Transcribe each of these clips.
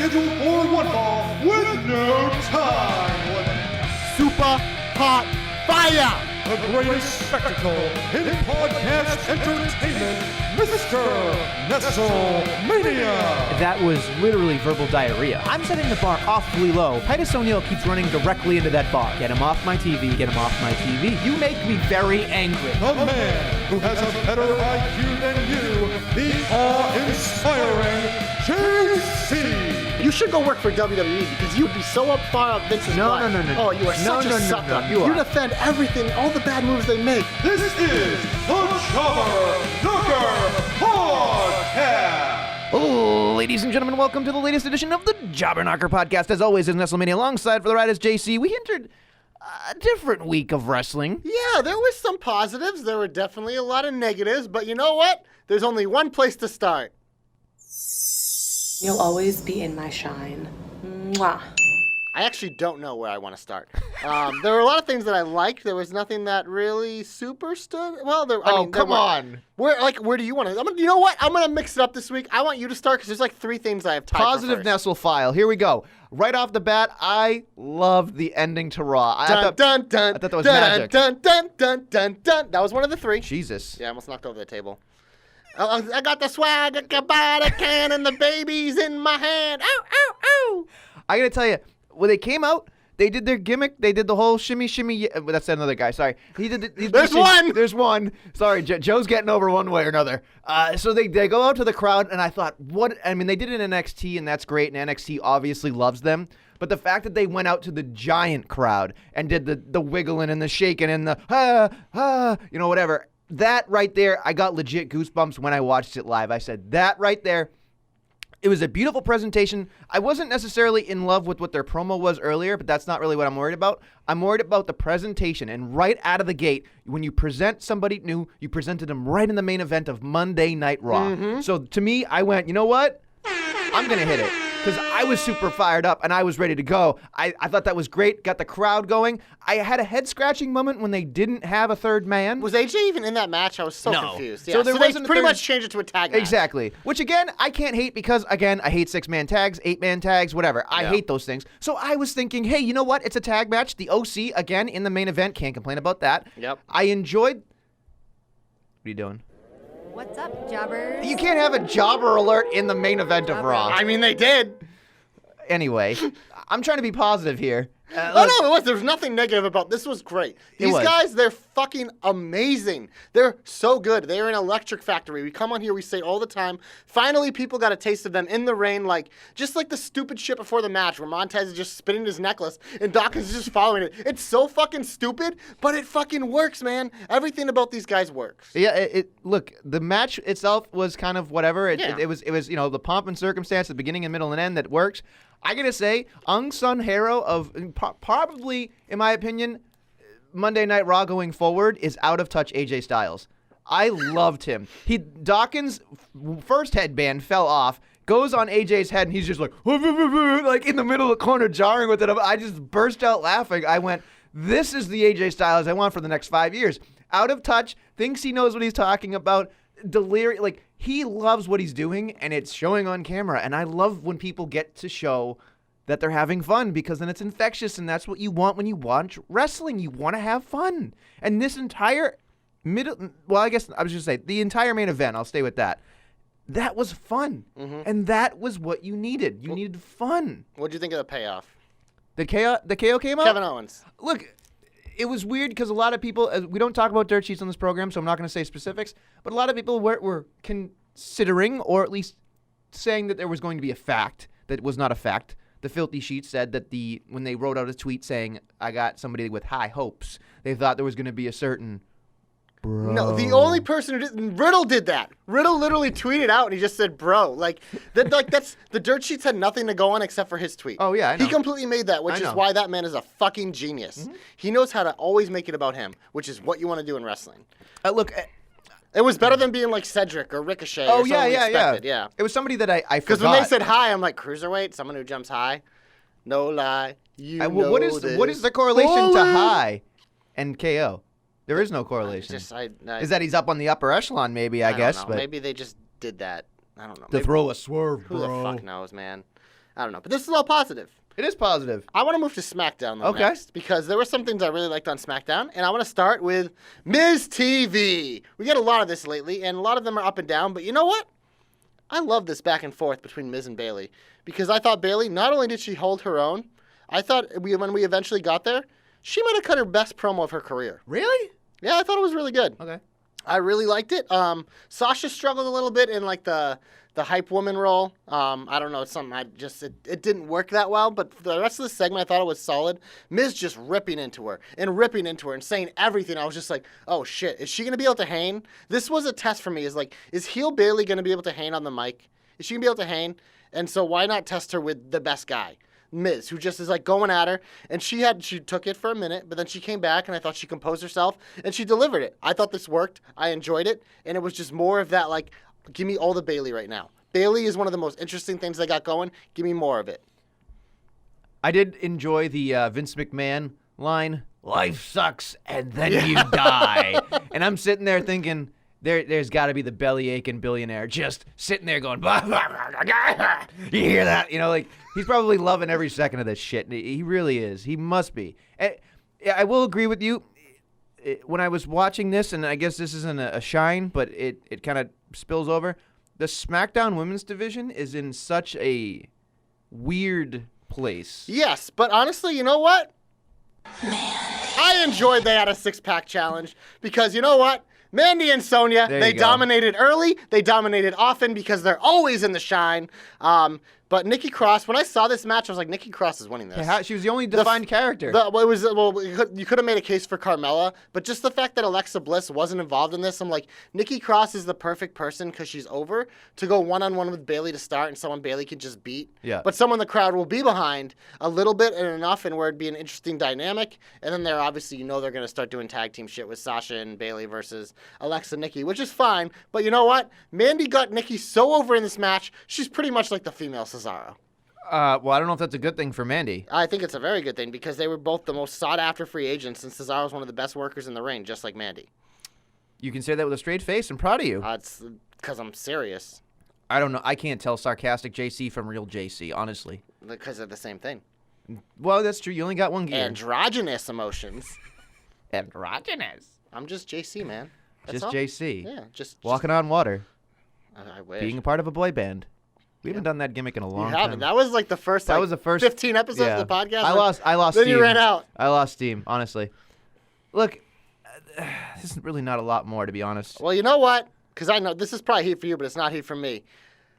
scheduled for one fall with no time. Super hot fire! The greatest spectacle in podcast entertainment, Mr. WrestleMania. That was literally verbal diarrhea. I'm setting the bar awfully low. Titus O'Neil keeps running directly into that bar. Get him off my TV, get him off my TV. You make me very angry. The man who has a better IQ than you, the awe-inspiring JC. You should go work for WWE because you'd be so up far up Vince's No. Oh, you are such a sucker. You defend everything, all the bad moves they make. This is the Jobber Knocker Podcast. Oh, ladies and gentlemen, welcome to the latest edition of the Jobber Knocker Podcast. As always, in WrestleMania, alongside for the ride is JC. We entered a different week of wrestling. Yeah, there was some positives. There were definitely a lot of negatives, but you know what? There's only one place to start. You'll always be in my shine. Mwah. I actually don't know where I want to start. There were a lot of things that I liked. There was nothing that really super stood. Well, Come on. Where do you want to? You know what? I'm gonna mix it up this week. I want you to start because there's like three things I have tied Positive for first. Nestle file. Here we go. Right off the bat, I loved the ending to Raw. I thought that was magic. Dun, dun, dun, dun, dun. That was one of the three. Jesus. Yeah, I almost knocked over the table. I got the swag, I got the can, and the baby's in my hand. Ow, ow, ow. I gotta tell you, when they came out, they did their gimmick. They did the whole shimmy, shimmy. That's another guy. Sorry. There's one. There's one. Sorry, Joe's getting over one way or another. So they go out to the crowd, and I thought, what? I mean, they did it in NXT, and that's great, and NXT obviously loves them. But the fact that they went out to the giant crowd and did the wiggling and the shaking and the whatever. That right there, I got legit goosebumps when I watched it live. I said, that right there, it was a beautiful presentation. I wasn't necessarily in love with what their promo was earlier, but that's not really what I'm worried about. I'm worried about the presentation. And right out of the gate, when you present somebody new, you presented them right in the main event of Monday Night Raw. Mm-hmm. So to me, I went, you know what? I'm going to hit it. Because I was super fired up and I was ready to go. I thought that was great. Got the crowd going. I had a head-scratching moment when they didn't have a third man. Was AJ even in that match? I was so No. confused. Yeah, So there they wasn't a pretty third- much changed it to a tag match. Exactly. Which, again, I can't hate because, again, I hate 6-man tags, 8-man tags, whatever. I hate those things. So I was thinking, hey, you know what? It's a tag match. The OC, again, in the main event. Can't complain about that. Yep. I enjoyed... What are you doing? What's up, jobbers? You can't have a jobber alert in the main event of Raw. I mean, they did. Anyway, I'm trying to be positive here. No, there was nothing negative about this. Was great. These guys, they're fucking amazing. They're so good. They're an electric factory. We come on here, we say all the time. Finally, people got a taste of them in the ring, just like the stupid shit before the match where Montez is just spinning his necklace and Dawkins is just following it. It's so fucking stupid, but it fucking works, man. Everything about these guys works. Yeah, look, the match itself was kind of whatever. It was the pomp and circumstance, the beginning and middle and end that works. I gotta say, unsung hero of probably, in my opinion, Monday Night Raw going forward is out of touch AJ Styles. I loved him. Dawkins' first headband fell off, goes on AJ's head, and he's just like in the middle of the corner, jarring with it. I just burst out laughing. I went, this is the AJ Styles I want for the next 5 years. Out of touch, thinks he knows what he's talking about. Delirious, he loves what he's doing, and it's showing on camera. And I love when people get to show that they're having fun, because then it's infectious, and that's what you want when you watch wrestling. You want to have fun. And this entire the entire main event, I'll stay with that. That was fun, and that was what you needed. You needed fun. What'd you think of the payoff? The KO came out. Kevin Owens. Look. It was weird because a lot of people, we don't talk about dirt sheets on this program, so I'm not going to say specifics, but a lot of people were considering, or at least saying that there was going to be a fact that was not a fact. The Filthy Sheets said that when they wrote out a tweet saying, I got somebody with high hopes, they thought there was going to be a certain... Bro. No, the only person who did Riddle did that. Riddle literally tweeted out and he just said, "Bro." That's the dirt sheets had nothing to go on except for his tweet. Oh yeah, I know. He completely made that, which is why that man is a fucking genius. Mm-hmm. He knows how to always make it about him, which is what you want to do in wrestling. Look, it was better than being like Cedric or Ricochet. Oh or yeah. It was somebody that I forgot. Because when they said hi, I'm like, cruiserweight, someone who jumps high. No lie, what is the correlation to high and KO? There is no correlation. Is that he's up on the upper echelon, maybe, I guess. Don't know. But maybe they just did that. I don't know. To throw a swerve, Who bro. the fuck knows, man? I don't know. But this is all positive. It is positive. I want to move to SmackDown next because there were some things I really liked on SmackDown, and I want to start with Miz TV. We get a lot of this lately, and a lot of them are up and down, but you know what? I love this back and forth between Miz and Bayley because I thought Bayley, not only did she hold her own, I thought when we eventually got there, she might have cut her best promo of her career. Really? Yeah, I thought it was really good. Okay. I really liked it. Sasha struggled a little bit in like the hype woman role. I don't know, it's something it didn't work that well, but for the rest of the segment I thought it was solid. Miz just ripping into her and saying everything. I was just like, oh shit, is she gonna be able to hang? This was a test for me. Is heel Bayley gonna be able to hang on the mic? Is she gonna be able to hang? And so why not test her with the best guy? Miz, who just is like going at her, and she took it for a minute, but then she came back, and I thought she composed herself, and she delivered it. I thought this worked. I enjoyed it, and it was just more of that, like, give me all the Bayley right now. Bayley is one of the most interesting things they got going. Give me more of it. I did enjoy the Vince McMahon line, life sucks, and then you die. And I'm sitting there thinking, there's got to be the belly-aching billionaire just sitting there going, bah, bah, bah, bah. You hear that? You know, like, he's probably loving every second of this shit. He really is. He must be. And I will agree with you. When I was watching this, and I guess this isn't a shine, but it kind of spills over, the SmackDown women's division is in such a weird place. Yes, but honestly, you know what? Man. I enjoyed they had a six-pack challenge because you know what? Mandy and Sonya, they dominated early. They dominated often because they're always in the shine. But Nikki Cross, when I saw this match, I was like, Nikki Cross is winning this. She was the only defined character. You could have made a case for Carmella, but just the fact that Alexa Bliss wasn't involved in this, I'm like, Nikki Cross is the perfect person because she's over to go one-on-one with Bayley to start and someone Bayley can just beat. Yeah. But someone the crowd will be behind a little bit and enough and where it'd be an interesting dynamic. And then they're obviously, they're going to start doing tag team shit with Sasha and Bayley versus Alexa and Nikki, which is fine. But you know what? Mandy got Nikki so over in this match, she's pretty much like the female Cesaro. Well, I don't know if that's a good thing for Mandy. I think it's a very good thing because they were both the most sought-after free agents, and Cesaro's one of the best workers in the ring, just like Mandy. You can say that with a straight face. I'm proud of you. It's because I'm serious. I don't know. I can't tell sarcastic JC from real JC, honestly. Because they're the same thing. Well, that's true. You only got one gear. Androgynous emotions. Androgynous. I'm just JC, man. That's just all. JC. Yeah, just walking on water. I wish. Being a part of a boy band. We haven't done that gimmick in a long time. That was like the first. That was the first 15 episodes of the podcast. I lost then steam. You ran out. I lost steam, honestly. Look, this is really not a lot more, to be honest. Well, you know what? Because I know this is probably heat for you, but it's not heat for me.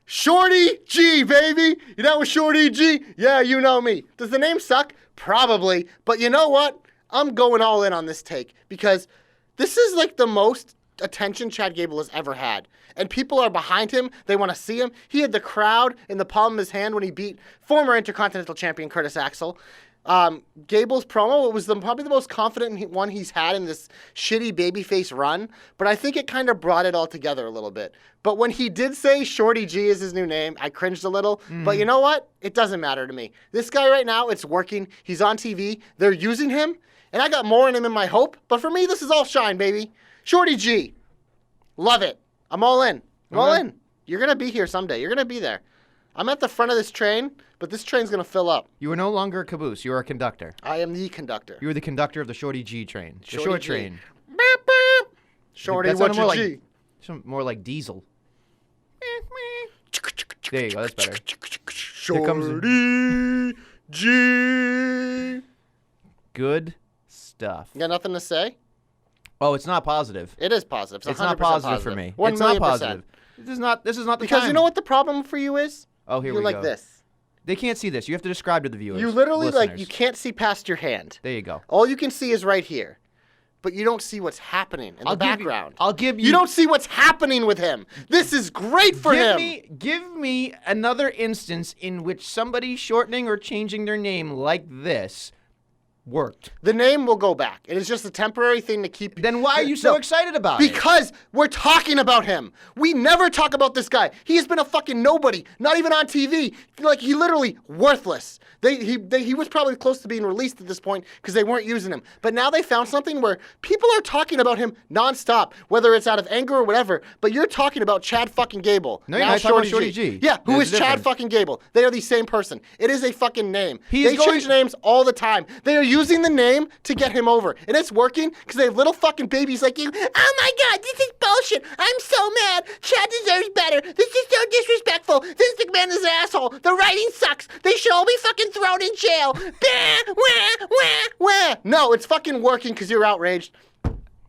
Shorty G, baby. You know what Shorty G? Yeah, you know me. Does the name suck? Probably. But you know what? I'm going all in on this take because this is like the most attention Chad Gable has ever had. And people are behind him. They want to see him. He had the crowd in the palm of his hand when he beat former Intercontinental Champion Curtis Axel. Gable's promo, it was probably the most confident one he's had in this shitty babyface run, but I think it kind of brought it all together a little bit. But when he did say Shorty G is his new name, I cringed a little. But you know what? It doesn't matter to me. This guy right now, it's working. He's on TV. They're using him, and I got more in him in my hope. But for me, this is all shine, baby. Shorty G. Love it. I'm all in. I'm all in. You're going to be here someday. You're going to be there. I'm at the front of this train, but this train's going to fill up. You are no longer a caboose. You are a conductor. I am the conductor. You are the conductor of the Shorty G train. The Shorty short G. train. Beep, beep. Shorty, what's your G? More like diesel. There you go. That's better. Shorty G. Good stuff. You got nothing to say? Oh, it's not positive. It is positive. It's not positive for me. 1 it's not million positive. This is not the because time. you know what the problem for you is? Oh, here You're we like go. this. They can't see this. You have to describe to the viewers. You literally listeners. you can't see past your hand. There you go. All you can see is right here. But you don't see what's happening in the background. I'll give you. You don't see what's happening with him. This is great for him. Give me another instance in which somebody shortening or changing their name like this worked. The name will go back. It is just a temporary thing to keep. Then why are you so excited about it? Because we're talking about him. We never talk about this guy. He has been a fucking nobody, not even on TV. Like, he literally worthless. He was probably close to being released at this point because they weren't using him. But now they found something where people are talking about him nonstop, whether it's out of anger or whatever. But you're talking about Chad fucking Gable. No, you're not talking about Shorty G. Yeah, who There's is a Chad difference. fucking Gable. They are the same person. It is a fucking name. They change names all the time. They are using the name to get him over. And it's working because they have little fucking babies like you. Oh my God, this is bullshit. I'm so mad. Chad deserves better. This is so disrespectful. Vince McMahon is an asshole. The writing sucks. They should all be fucking thrown in jail. Bah, wah, wah, wah. No, it's fucking working because you're outraged.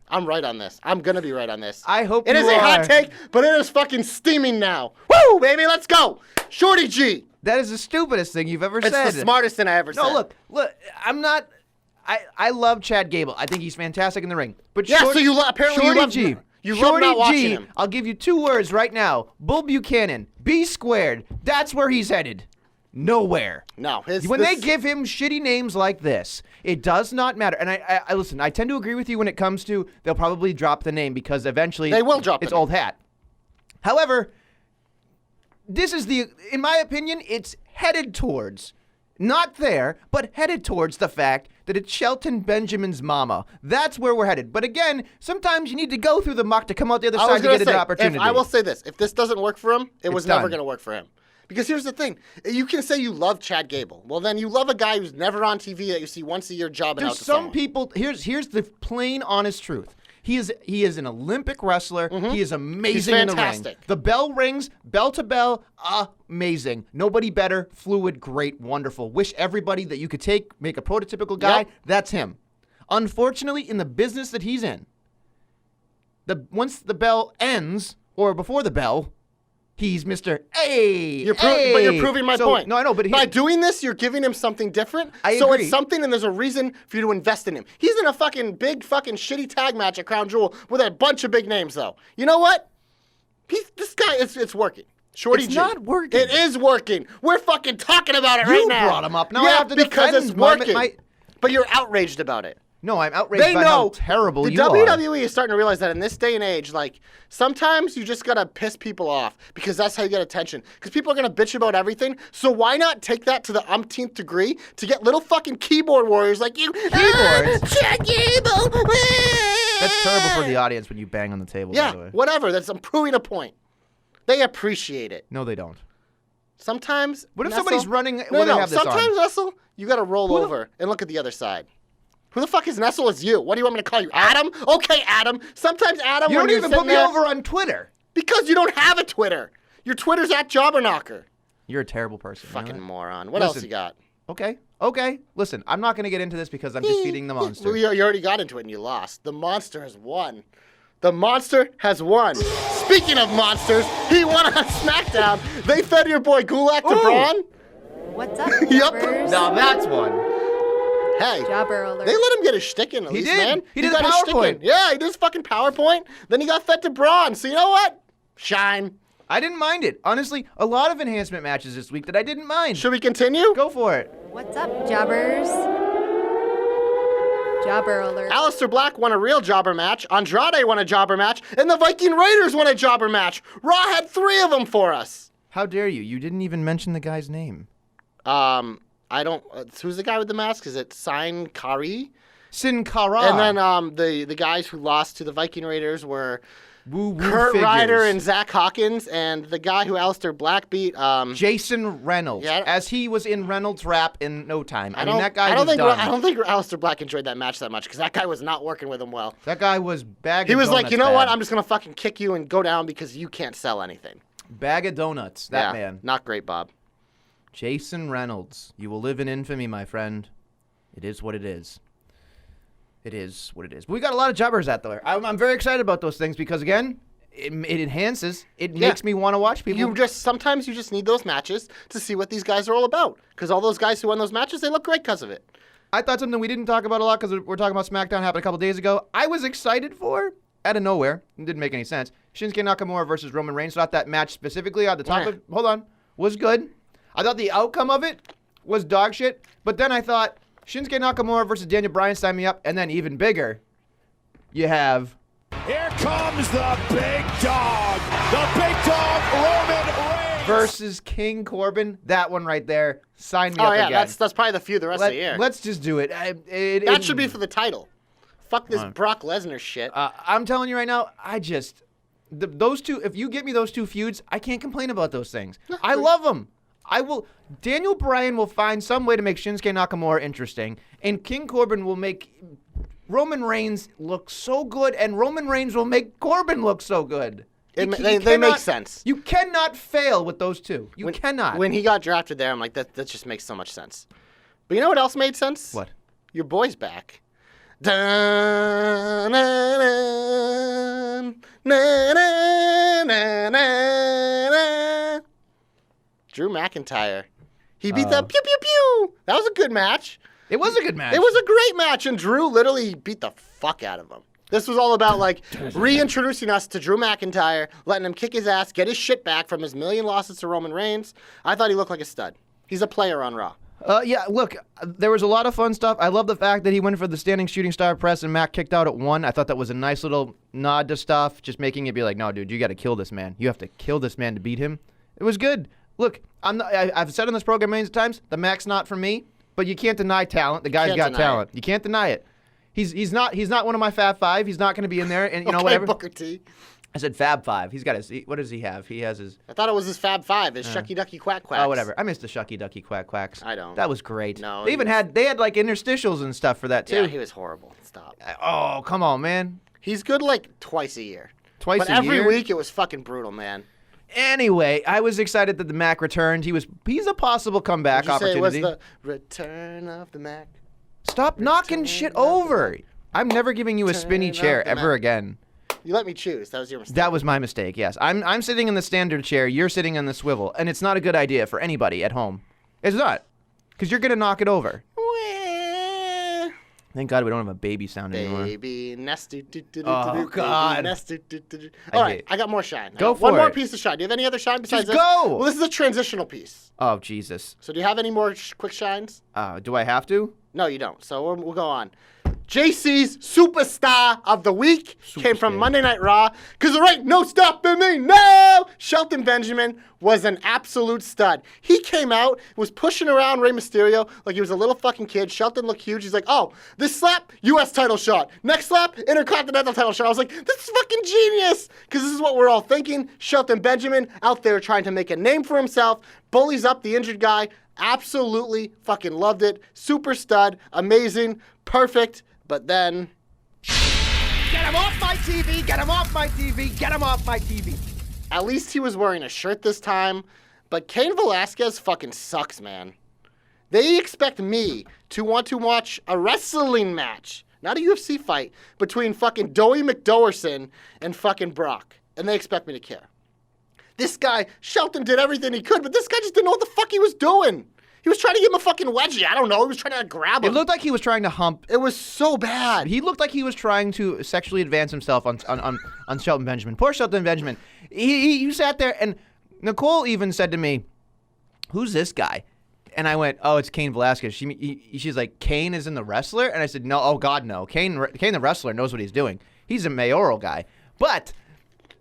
I'm right on this. I'm going to be right on this. I hope it you is a hot are. take, but it is fucking steaming now. Woo, baby, let's go. Shorty G. That is the stupidest thing you've ever It's said. the smartest thing I ever said. No, look, I'm not. I love Chad Gable. I think he's fantastic in the ring. But Yeah, so you apparently you Shorty love G. you love Shorty not watching G, him. I'll give you 2 words right now. Bull Buchanan. B squared. That's where he's headed. Nowhere. No, When they give him shitty names like this, it does not matter. And I listen, I tend to agree with you when it comes to they'll probably drop the name because eventually They will drop it's the name. old hat. However, this is in my opinion, it's headed towards, not there, but headed towards the fact that it's Shelton Benjamin's mama. That's where we're headed. But again, sometimes you need to go through the muck to come out the other I was side to gonna get say, an opportunity. I will say this. If this doesn't work for him, it was never done. going to work for him. Because here's the thing. You can say you love Chad Gable. Well, then you love a guy who's never on TV that you see once a year jobbing out There's to some someone. people. Here's the plain, honest truth. He is an Olympic wrestler. He is amazing in the ring. fantastic. The bell rings, bell to bell, amazing. Nobody better, fluid, great, wonderful. Wish everybody that you could make a prototypical guy. Yep. That's him. Unfortunately, in the business that he's in, once the bell ends or before the bell, he's Mr. Hey. But you're proving my point. No, I know, but by doing this, you're giving him something different. I so agree. it's something, and there's a reason for you to invest in him. He's in a fucking big fucking shitty tag match at Crown Jewel with a bunch of big names, though. You know what? This guy, it's working. Shorty It's G. not working. It is working. We're fucking talking about it right You now. brought him up. Now I yeah, have to because defend it's working. my- But you're outraged about it. No, I'm outraged They by know how terrible the you are. WWE is starting to realize that in this day and age, like, sometimes you just gotta piss people off because that's how you get attention. Because people are gonna bitch about everything. So why not take that to the umpteenth degree to get little fucking keyboard warriors like you? Keyboards? Chad Gable. That's terrible for the audience when you bang on the table, by Yeah, the way. whatever. I'm proving a point. They appreciate it. No, they don't. Sometimes. What if Nestle- somebody's running No, while they no. have this on? Sometimes, Nestle, you gotta roll over and look at the other side. Who the fuck is Nestle? Is you? What do you want me to call you? Adam? Okay, Adam. Sometimes Adam. You when don't you're even sitting put me there- over on Twitter. Because you don't have a Twitter. Your Twitter's at Jobberknocker. You're a terrible person. you know Fucking that? moron. What else Listen. you got? Okay. Listen, I'm not going to get into this because I'm just feeding the monster. You already got into it and you lost. The monster has won. The monster has won. Speaking of monsters, he won on SmackDown. They fed your boy Gulak to Ooh. Braun. What's up, Yup. jobbers? Now that's one. Hey. Jobber alert. They let him get his shtick in at He least, did. man. He did got a his shtick PowerPoint. in. Yeah, he did his fucking PowerPoint. Then he got fed to Braun. So you know what? Shine. I didn't mind it. Honestly, a lot of enhancement matches this week that I didn't mind. Should we continue? Go for it. What's up, jobbers? Jobber alert. Aleister Black won a real jobber match. Andrade won a jobber match. And the Viking Raiders won a jobber match. Raw had 3 of them for us. How dare you? You didn't even mention the guy's name. I don't. Who's the guy with the mask? Is it Sin Cara? Sin Cara. And then the guys who lost to the Viking Raiders were Woo Kurt figures. Ryder and Zach Hawkins, and the guy who Aleister Black beat. Jason Reynolds. Yeah, as he was in Reynolds' rap in no time. I mean, don't- that guy I don't was think done. I don't think Aleister Black enjoyed that match that much because that guy was not working with him well. That guy was bag He of was like, donuts you know what? bad. I'm just gonna fucking kick you and go down because you can't sell anything. Bag of donuts. That Yeah, man. not great, Bob. Jason Reynolds. You will live in infamy, my friend. It is what it is. It is what it is. But we got a lot of jobbers out there. I'm very excited about those things because, again, it enhances. It makes me want to watch people. Sometimes you just need those matches to see what these guys are all about. Because all those guys who won those matches, they look great because of it. I thought something we didn't talk about a lot because we're talking about SmackDown happened a couple days ago. I was excited for, out of nowhere, it didn't make any sense, Shinsuke Nakamura versus Roman Reigns. Thought that match specifically on the top of, was good. I thought the outcome of it was dog shit. But then I thought, Shinsuke Nakamura versus Daniel Bryan, sign me up. And then even bigger, you have... Here comes the big dog. The big dog, Roman Reigns. Versus King Corbin. That one right there. Sign me up again. That's probably the feud the rest of the year. Let's just do it. That should be for the title. Fuck this Brock Lesnar shit. I'm telling you right now, those two, if you get me those two feuds, I can't complain about those things. I love them. Daniel Bryan will find some way to make Shinsuke Nakamura interesting, and King Corbin will make Roman Reigns look so good, and Roman Reigns will make Corbin look so good. They make sense. You cannot fail with those two. You cannot. When he got drafted there, I'm like, that just makes so much sense. But you know what else made sense? What? Your boy's back. Dun, na, na, na, na, na, na. Drew McIntyre. He beat the pew pew pew. That was a good match. It was a good match. It was a great match, and Drew literally beat the fuck out of him. This was all about, like, reintroducing us to Drew McIntyre, letting him kick his ass, get his shit back from his million losses to Roman Reigns. I thought he looked like a stud. He's a player on Raw. Yeah, look, there was a lot of fun stuff. I love the fact that he went for the standing shooting star press and Mac kicked out at 1. I thought that was a nice little nod to stuff, just making it be like, no, dude, you got to kill this man. You have to kill this man to beat him. It was good. Look, I've said on this program millions of times, the Mac's not for me, but you can't deny talent. The guy's got talent. You can't deny it. He's not one of my Fab Five. He's not going to be in there, and you know whatever. Booker T. I said Fab Five. He's got his. What does he have? He has his. I thought it was his Fab Five. His Shucky Ducky Quack Quacks. Oh, whatever. I missed the Shucky Ducky Quack Quacks. I don't. That was great. No, they had like interstitials and stuff for that too. Yeah, he was horrible. Stop. Oh, come on, man. He's good like twice a year. But every week it was fucking brutal, man. Anyway, I was excited that the Mac returned. He's a possible comeback opportunity. Would you say it was the return of the Mac? Stop knocking shit over. I'm never giving you a spinny chair ever again. You let me choose. That was your mistake. That was my mistake, yes. I'm sitting in the standard chair. You're sitting in the swivel. And it's not a good idea for anybody at home. It's not. Because you're going to knock it over. Thank God we don't have a baby sound anymore. Baby nest. Oh, God. All right, I got more shine. Go for it. One more piece of shine. Do you have any other shine besides this? Just go. Well, this is a transitional piece. Oh, Jesus. So do you have any more quick shines? Do I have to? No, you don't. So we'll go on. JC's Superstar of the Week came from Monday Night Raw. Because there ain't no stopping me now. Shelton Benjamin was an absolute stud. He came out, was pushing around Rey Mysterio like he was a little fucking kid. Shelton looked huge. He's like, oh, this slap, U.S. title shot. Next slap, Intercontinental title shot. I was like, this is fucking genius. Because this is what we're all thinking. Shelton Benjamin out there trying to make a name for himself. Bullies up the injured guy. Absolutely fucking loved it. Super stud. Amazing. Perfect. But then... Get him off my TV! Get him off my TV! Get him off my TV! At least he was wearing a shirt this time. But Cain Velasquez fucking sucks, man. They expect me to want to watch a wrestling match, not a UFC fight, between fucking Doey McDowerson and fucking Brock. And they expect me to care. This guy, Shelton did everything he could, but this guy just didn't know what the fuck he was doing. He was trying to give him a fucking wedgie. I don't know. He was trying to grab him. It looked like he was trying to hump. It was so bad. He looked like he was trying to sexually advance himself on Shelton Benjamin. Poor Shelton Benjamin. He sat there, and Nicole even said to me, who's this guy? And I went, oh, it's Cain Velasquez. She's like, Cain is in the wrestler? And I said, no, oh, God, no. Cain the wrestler knows what he's doing. He's a mayoral guy. But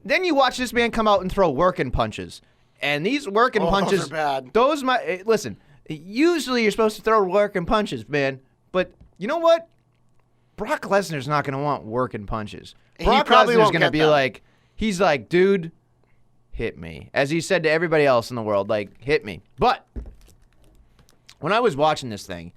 then you watch this man come out and throw working punches. And these working punches, those are bad. Listen, usually you're supposed to throw working punches, man. But you know what? Brock Lesnar's not going to want working punches. Brock Lesnar's going to be like, he's like, dude, hit me. As he said to everybody else in the world, like, hit me. But when I was watching this thing,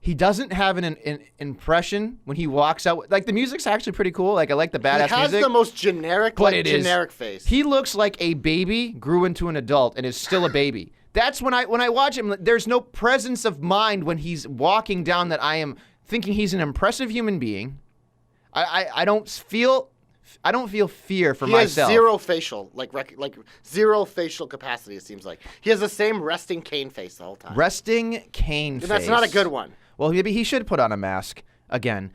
he doesn't have an impression when he walks out. Like, the music's actually pretty cool. Like, I like the badass music. He has the most generic, generic face. He looks like a baby grew into an adult and is still a baby. That's when I watch him, there's no presence of mind when he's walking down that I am thinking he's an impressive human being. I don't feel fear for myself. He has zero facial, like zero facial capacity, it seems like. He has the same resting Kane face the whole time. Resting Kane face. That's not a good one. Well, maybe he should put on a mask again.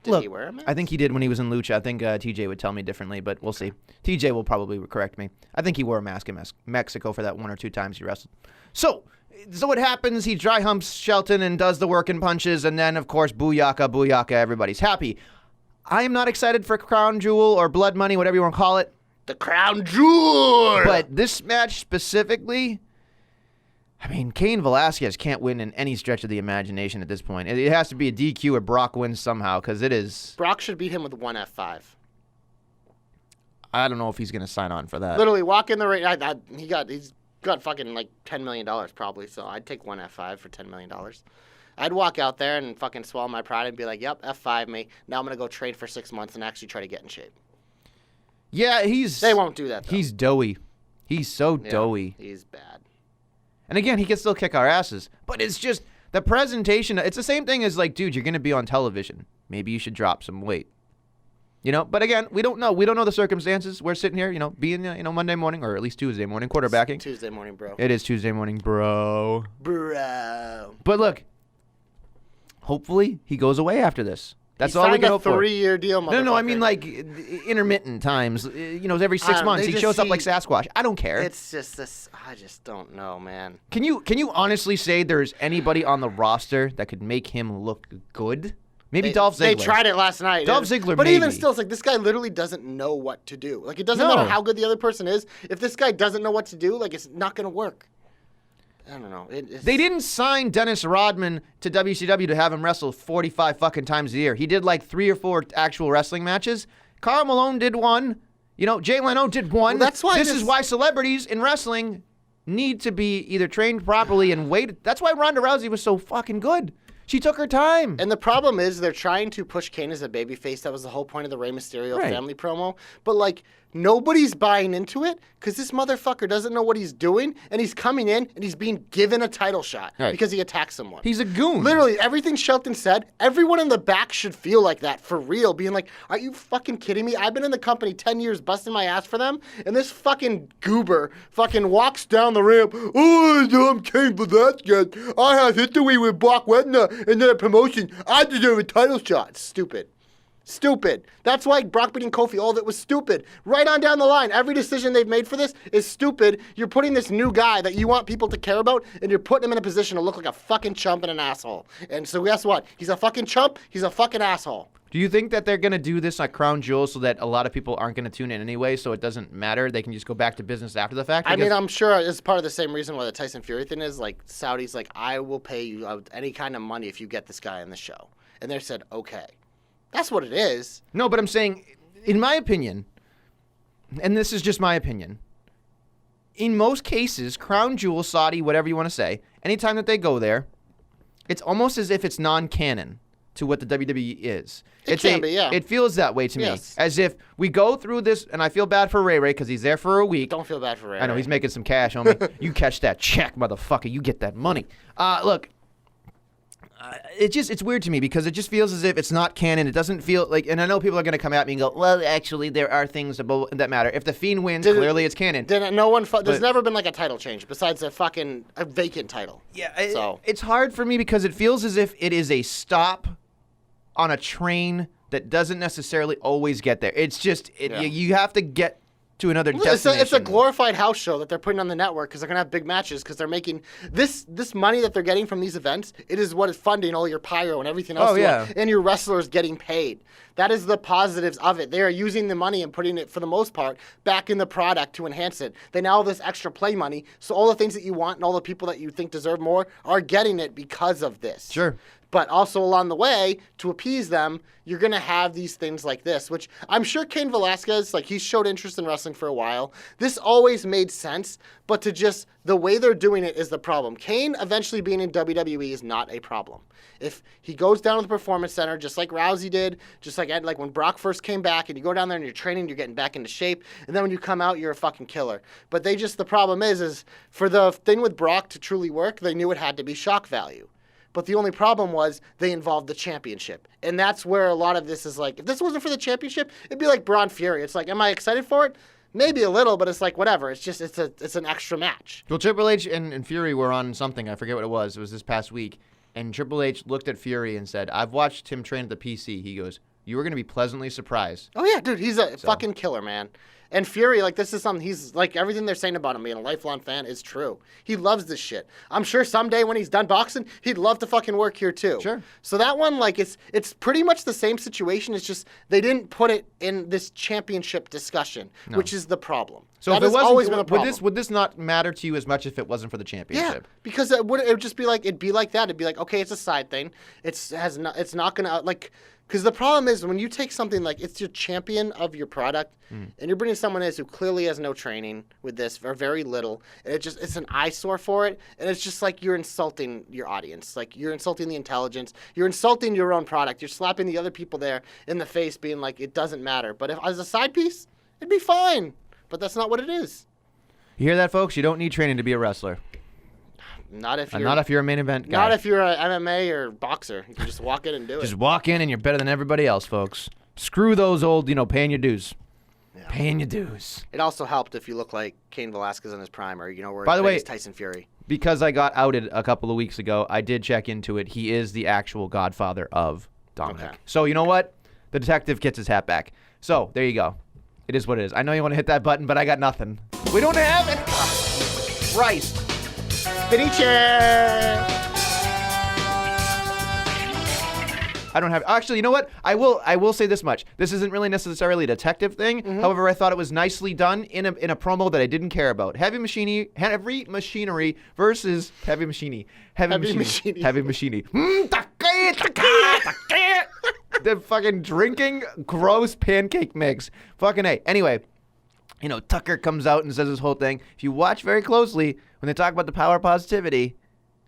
Did he wear a mask? I think he did when he was in Lucha. I think TJ would tell me differently, but we'll see. TJ will probably correct me. I think he wore a mask in Mexico for that 1 or 2 times he wrestled. So, So what happens, he dry humps Shelton and does the work and punches, and then, of course, booyaka, booyaka, everybody's happy. I am not excited for Crown Jewel or Blood Money, whatever you want to call it. The Crown Jewel! But this match specifically, I mean, Cain Velasquez can't win in any stretch of the imagination at this point. It has to be a DQ or Brock wins somehow, because it is... Brock should beat him with one F5. I don't know if he's going to sign on for that. Literally, walk in the ring. He's got fucking like $10 million probably, so I'd take one F5 for $10 million. I'd walk out there and fucking swallow my pride and be like, yep, F5 me. Now I'm going to go trade for 6 months and actually try to get in shape. Yeah, They won't do that, though. He's doughy. He's so doughy. He's bad. And again, he can still kick our asses. But it's just the presentation. It's the same thing as like, dude, you're going to be on television. Maybe you should drop some weight. You know, but again, we don't know. We don't know the circumstances. We're sitting here, being, Monday morning or at least Tuesday morning, quarterbacking. It's Tuesday morning, bro. It is Tuesday morning, bro. Bro. But look, hopefully he goes away after this. That's all we can hope for. He signed a 3-year deal, motherfucker. No, I mean like intermittent times. Every 6 months he shows up like Sasquatch. I don't care. It's just this. I just don't know, man. Can you honestly say there's anybody on the roster that could make him look good? Maybe Dolph Ziggler. They tried it last night. Dolph Ziggler, but maybe. Even still, it's like this guy literally doesn't know what to do. Like, it doesn't matter how good the other person is. If this guy doesn't know what to do, like, it's not going to work. I don't know. They didn't sign Dennis Rodman to WCW to have him wrestle 45 fucking times a year. He did like 3 or 4 actual wrestling matches. Karl Malone did one. Jay Leno did one. Well, that's why this is why celebrities in wrestling need to be either trained properly and waited. That's why Ronda Rousey was so fucking good. She took her time. And the problem is they're trying to push Kane as a babyface. That was the whole point of the Rey Mysterio family promo. But, like, nobody's buying into it because this motherfucker doesn't know what he's doing, and he's coming in and he's being given a title shot because he attacked someone. He's a goon. Literally, everything Shelton said, everyone in the back should feel like that for real, being like, are you fucking kidding me? I've been in the company 10 years busting my ass for them, and this fucking goober fucking walks down the ramp, oh, I'm Kane Velasquez. I have history with Brock Lesnar and then a promotion. I deserve a title shot. Stupid. That's why Brock beating Kofi, all of it was stupid. Right on down the line, every decision they've made for this is stupid. You're putting this new guy that you want people to care about, and you're putting him in a position to look like a fucking chump and an asshole. And so guess what? He's a fucking chump. He's a fucking asshole. Do you think that they're going to do this at Crown Jewel so that a lot of people aren't going to tune in anyway, so it doesn't matter? They can just go back to business after the fact? I mean, I'm sure it's part of the same reason why the Tyson Fury thing is, like, Saudi's like, I will pay you any kind of money if you get this guy in the show. And they said, okay. That's what it is. No, but I'm saying, in my opinion, and this is just my opinion, in most cases, Crown Jewel, Saudi, whatever you want to say, anytime that they go there, it's almost as if it's non-canon to what the WWE is. It can be, yeah. It feels that way to me. As if we go through this, and I feel bad for Ray Ray because he's there for a week. Don't feel bad for Ray I know, Ray. he's making some cash, homie. You catch that check, motherfucker. You get that money. Look. It's weird to me because it just feels as if it's not canon. It doesn't feel like, and I know people are going to come at me and go, well, actually, there are things that matter. If the Fiend wins, clearly it's canon. There's never been like a title change besides a vacant title. Yeah, it's hard for me because it feels as if it is a stop on a train that doesn't necessarily always get there. It's just, you have to get to another destination. It's a glorified house show that they're putting on the network because they're going to have big matches because they're making this money that they're getting from these events. It is what is funding all your pyro and everything else. And your wrestlers getting paid. That is the positives of it. They are using the money and putting it, for the most part, back in the product to enhance it. They now have this extra play money, so all the things that you want and all the people that you think deserve more are getting it because of this. Sure. But also along the way, to appease them, you're going to have these things like this, which I'm sure Cain Velasquez, like, he showed interest in wrestling for a while. This always made sense, but the way they're doing it is the problem. Cain eventually being in WWE is not a problem. If he goes down to the Performance Center, just like Rousey did, just like when Brock first came back, and you go down there and you're training, you're getting back into shape, and then when you come out, you're a fucking killer. But the problem is for the thing with Brock to truly work, they knew it had to be shock value. But the only problem was they involved the championship. And that's where a lot of this is like, if this wasn't for the championship, it'd be like Braun Fury. It's like, am I excited for it? Maybe a little, but it's like, whatever. It's just, it's an extra match. Well, Triple H and Fury were on something. I forget what it was. It was this past week. And Triple H looked at Fury and said, I've watched him train at the PC. He goes, you were going to be pleasantly surprised. Oh, yeah, dude, he's a fucking killer, man. And Fury, like, this is something he's, like, everything they're saying about him being a lifelong fan is true. He loves this shit. I'm sure someday when he's done boxing, he'd love to fucking work here, too. Sure. So that one, like, it's pretty much the same situation. It's just they didn't put it in this championship discussion, which is the problem. So that if it has wasn't, always been a problem. would this not matter to you as much if it wasn't for the championship? Yeah, because it would just be like, it'd be like that. It'd be like, okay, it's a side thing. It's not going to, like... Because the problem is when you take something like it's your champion of your product and you're bringing someone in who clearly has no training with this or very little, and it's an eyesore for it, and it's just like you're insulting your audience. Like you're insulting the intelligence. You're insulting your own product. You're slapping the other people there in the face being like, it doesn't matter. But if as a side piece, it'd be fine. But that's not what it is. You hear that, folks? You don't need training to be a wrestler. Not if you're a main event guy. Not if you're an MMA or boxer. You can just walk in and do it. Just walk in and you're better than everybody else, folks. Screw those old, paying your dues. Yeah. Paying your dues. It also helped if you look like Cain Velasquez in his prime, or where by the way, Tyson Fury. Because I got outed a couple of weeks ago, I did check into it. He is the actual godfather of Dominic. Okay. So you know what? The detective gets his hat back. So there you go. It is what it is. I know you want to hit that button, but I got nothing. We don't have it. Christ. Spinny chair. I don't have. Actually, you know what? I will say this much. This isn't really necessarily a detective thing. Mm-hmm. However, I thought it was nicely done in a promo that I didn't care about. Heavy machinery versus heavy machinery. Heavy machinery. The fucking drinking gross pancake mix. Fucking A. Anyway. Tucker comes out and says this whole thing. If you watch very closely, when they talk about the power of positivity,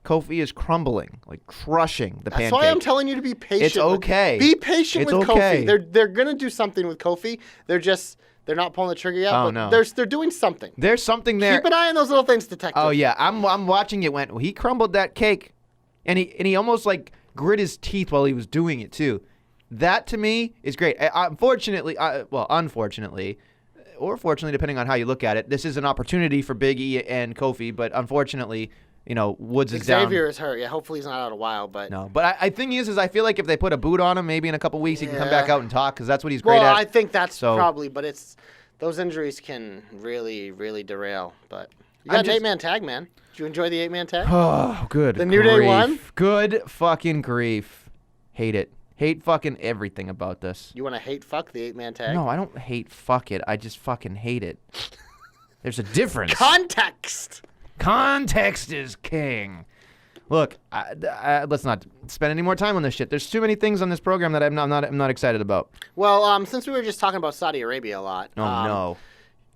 Kofi is crumbling, like crushing the pancake. That's why I'm telling you to be patient. It's okay. Be patient with Kofi. They're gonna do something with Kofi. They're not pulling the trigger yet. Oh, but no. They're doing something. There's something there. Keep an eye on those little things, detective. Oh yeah, I'm watching it. He crumbled that cake, and he almost like grit his teeth while he was doing it too. That to me is great. Unfortunately, or fortunately, depending on how you look at it, this is an opportunity for Big E and Kofi, but unfortunately, Woods is down. Xavier is hurt. Yeah, hopefully he's not out a while, but... No, but I think I feel like if they put a boot on him, maybe in a couple weeks he can come back out and talk, because that's what he's great at. Well, I think that's probably, but those injuries can really, really derail, but... You got an 8-man tag, man. Did you enjoy the 8-man tag? Oh, good The New Day won? Good fucking grief. Hate it. Hate fucking everything about this. You want to hate fuck the 8-man tag? No, I don't hate fuck it. I just fucking hate it. There's a difference. Context! Context is king. Look, let's not spend any more time on this shit. There's too many things on this program that I'm not excited about. Well, since we were just talking about Saudi Arabia a lot. Oh, no.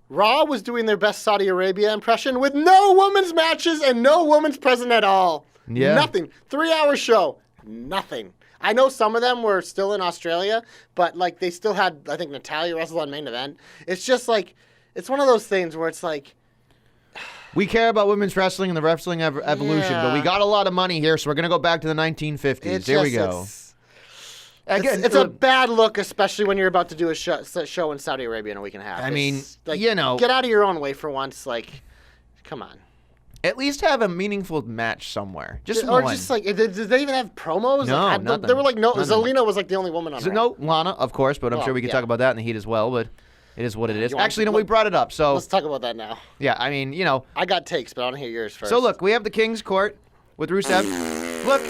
Raw was doing their best Saudi Arabia impression with no women's matches and no women's present at all. Yeah. Nothing. 3-hour show. Nothing. I know some of them were still in Australia, but like they still had, I think Natalya wrestled on main event. It's just like, it's one of those things where it's like, we care about women's wrestling and the wrestling evolution, but we got a lot of money here, so we're going to go back to the 1950s. Here we go. It's a bad look, especially when you're about to do a show in Saudi Arabia in a week and a half. I mean, like, get out of your own way for once. Like, come on. At least have a meaningful match somewhere. Just or one. just like, did they even have promos? No, like, nothing. They were like, no, Nothing. Zelina was like the only woman on Raw. No, Lana, of course, but I'm sure we could talk about that in the heat as well, but it is what it is. Actually, we look, brought it up, so... Let's talk about that now. Yeah, I mean, I got takes, but I want to hear yours first. So look, we have the King's Court with Rusev. Look,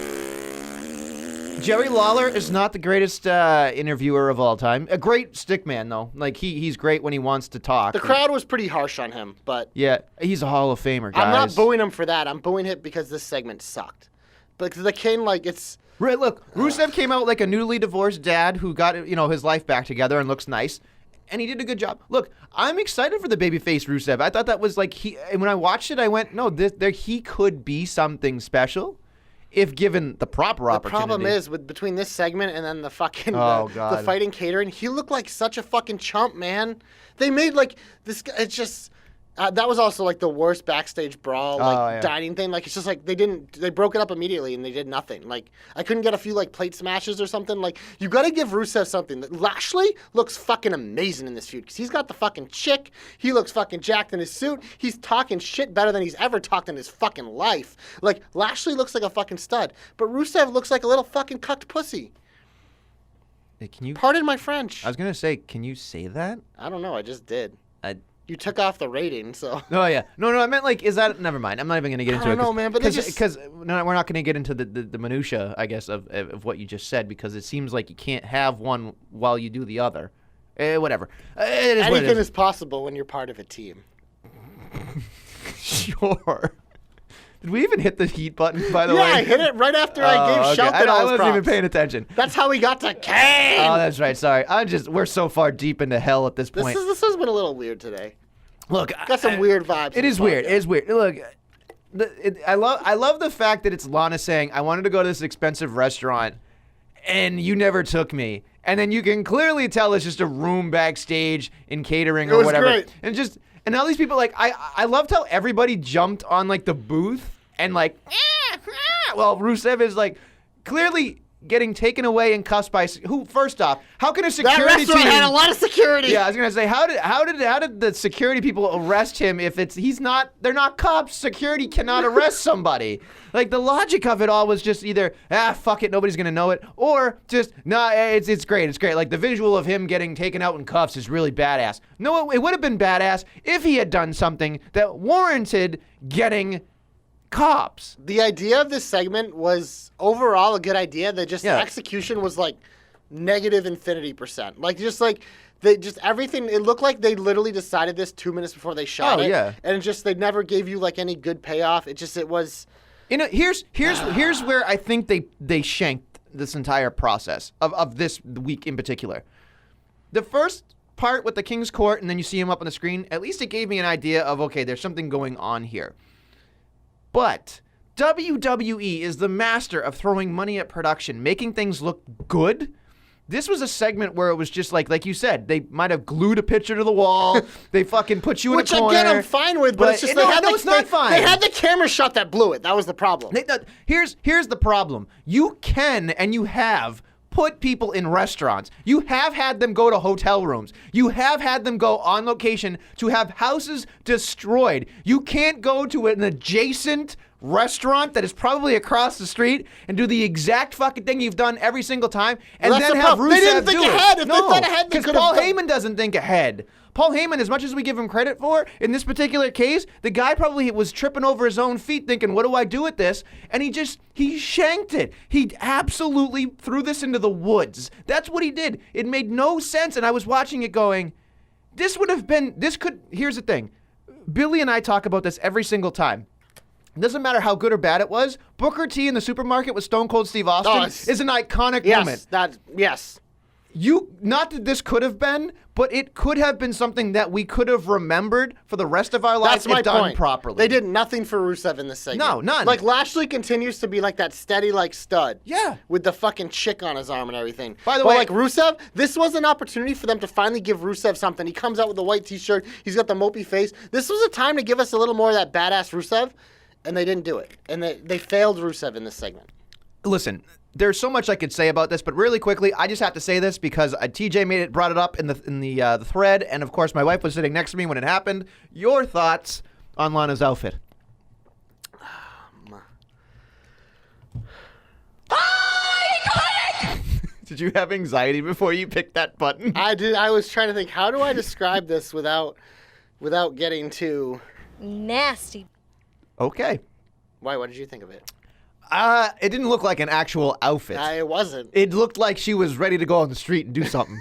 Jerry Lawler is not the greatest interviewer of all time. A great stick man, though. Like, he's great when he wants to talk. The crowd was pretty harsh on him, but... Yeah, he's a Hall of Famer, guys. I'm not booing him for that. I'm booing him because this segment sucked. But the Kane, like, it's... Right, look, Rusev came out like a newly divorced dad who got, his life back together and looks nice. And he did a good job. Look, I'm excited for the babyface Rusev. I thought that was like, and when I watched it, I went, no, he could be something special. If given the proper opportunity. The problem is, between this segment and then the fucking the fighting catering, he looked like such a fucking chump, man. They made like this. It's just that was also like the worst backstage brawl, dining thing. Like it's just like they broke it up immediately and they did nothing. Like I couldn't get a few like plate smashes or something. Like you got to give Rusev something. Lashley looks fucking amazing in this feud because he's got the fucking chick. He looks fucking jacked in his suit. He's talking shit better than he's ever talked in his fucking life. Like Lashley looks like a fucking stud, but Rusev looks like a little fucking cucked pussy. Can you? Pardon my French. I was gonna say, can you say that? I don't know. I just did. I. You took off the rating, so. Oh yeah. No. I meant like, is that? Never mind. I'm not even gonna get into I it. don't know, man. But because no, we're not gonna get into the minutia, I guess, of what you just said, because it seems like you can't have one while you do the other. Whatever. It is what it anything is. is possible when you're part of a team. Sure. Did we even hit the heat button, by the way? Yeah, I hit it right after I gave okay. Shelton all I his wasn't props. even paying attention. That's how we got to Kane. Oh, that's right. Sorry. We're so far deep into hell at this point. This has been a little weird today. Look, Got some weird vibes. It is weird. It is weird. Look, I love the fact that it's Lana saying, I wanted to go to this expensive restaurant, and you never took me. And then you can clearly tell it's just a room backstage in catering or whatever. Great. And all these people, like, I loved how everybody jumped on, like, the booth and, like, well, Rusev is, like, clearly getting taken away in cuffs by who? First off, how can a security That restaurant team had a lot of security. Yeah, I was gonna say, how did the security people arrest him if they're not cops? Security cannot arrest somebody. Like, the logic of it all was just either fuck it, nobody's gonna know it, or just it's great. Like, the visual of him getting taken out in cuffs is really badass. No, it would have been badass if he had done something that warranted getting cops. The idea of this segment was overall a good idea. The execution was like negative infinity%. Everything. It looked like they literally decided this 2 minutes before they shot it. Yeah. And they never gave you like any good payoff. It was. Here's where I think they shanked this entire process of this week in particular. The first part with the King's Court, and then you see him up on the screen. At least it gave me an idea of, okay, there's something going on here. But WWE is the master of throwing money at production, making things look good. This was a segment where it was just like you said, they might have glued a picture to the wall. They fucking put you in a corner. Which, again, I'm fine with, but it's just it's not fine. They had the camera shot that blew it. That was the problem. Here's the problem. You can and you have put people in restaurants. You have had them go to hotel rooms. You have had them go on location to have houses destroyed. You can't go to an adjacent restaurant that is probably across the street and do the exact fucking thing you've done every single time and then have Rusev They didn't think do it. ahead. If they thought ahead, they because could have. Paul Heyman doesn't think ahead. Paul Heyman, as much as we give him credit for, in this particular case, the guy probably was tripping over his own feet thinking, what do I do with this? And he shanked it. He absolutely threw this into the woods. That's what he did. It made no sense, and I was watching it going, here's the thing. Billy and I talk about this every single time. It doesn't matter how good or bad it was. Booker T in the supermarket with Stone Cold Steve Austin is an iconic moment. Yes. Not that this could have been, but it could have been something that we could have remembered for the rest of our lives if done properly. They did nothing for Rusev in this segment. No, none. Like, Lashley continues to be like that steady, like, stud. Yeah. With the fucking chick on his arm and everything. By the way, like, Rusev, this was an opportunity for them to finally give Rusev something. He comes out with a white t-shirt. He's got the mopey face. This was a time to give us a little more of that badass Rusev, and they didn't do it. And they failed Rusev in this segment. Listen, there's so much I could say about this, but really quickly, I just have to say this because TJ brought it up in the thread, and of course my wife was sitting next to me when it happened. Your thoughts on Lana's outfit? Did you have anxiety before you picked that button? I did. I was trying to think, how do I describe this without getting too nasty? Okay. Why? What did you think of it? It didn't look like an actual outfit. It wasn't. It looked like she was ready to go on the street and do something.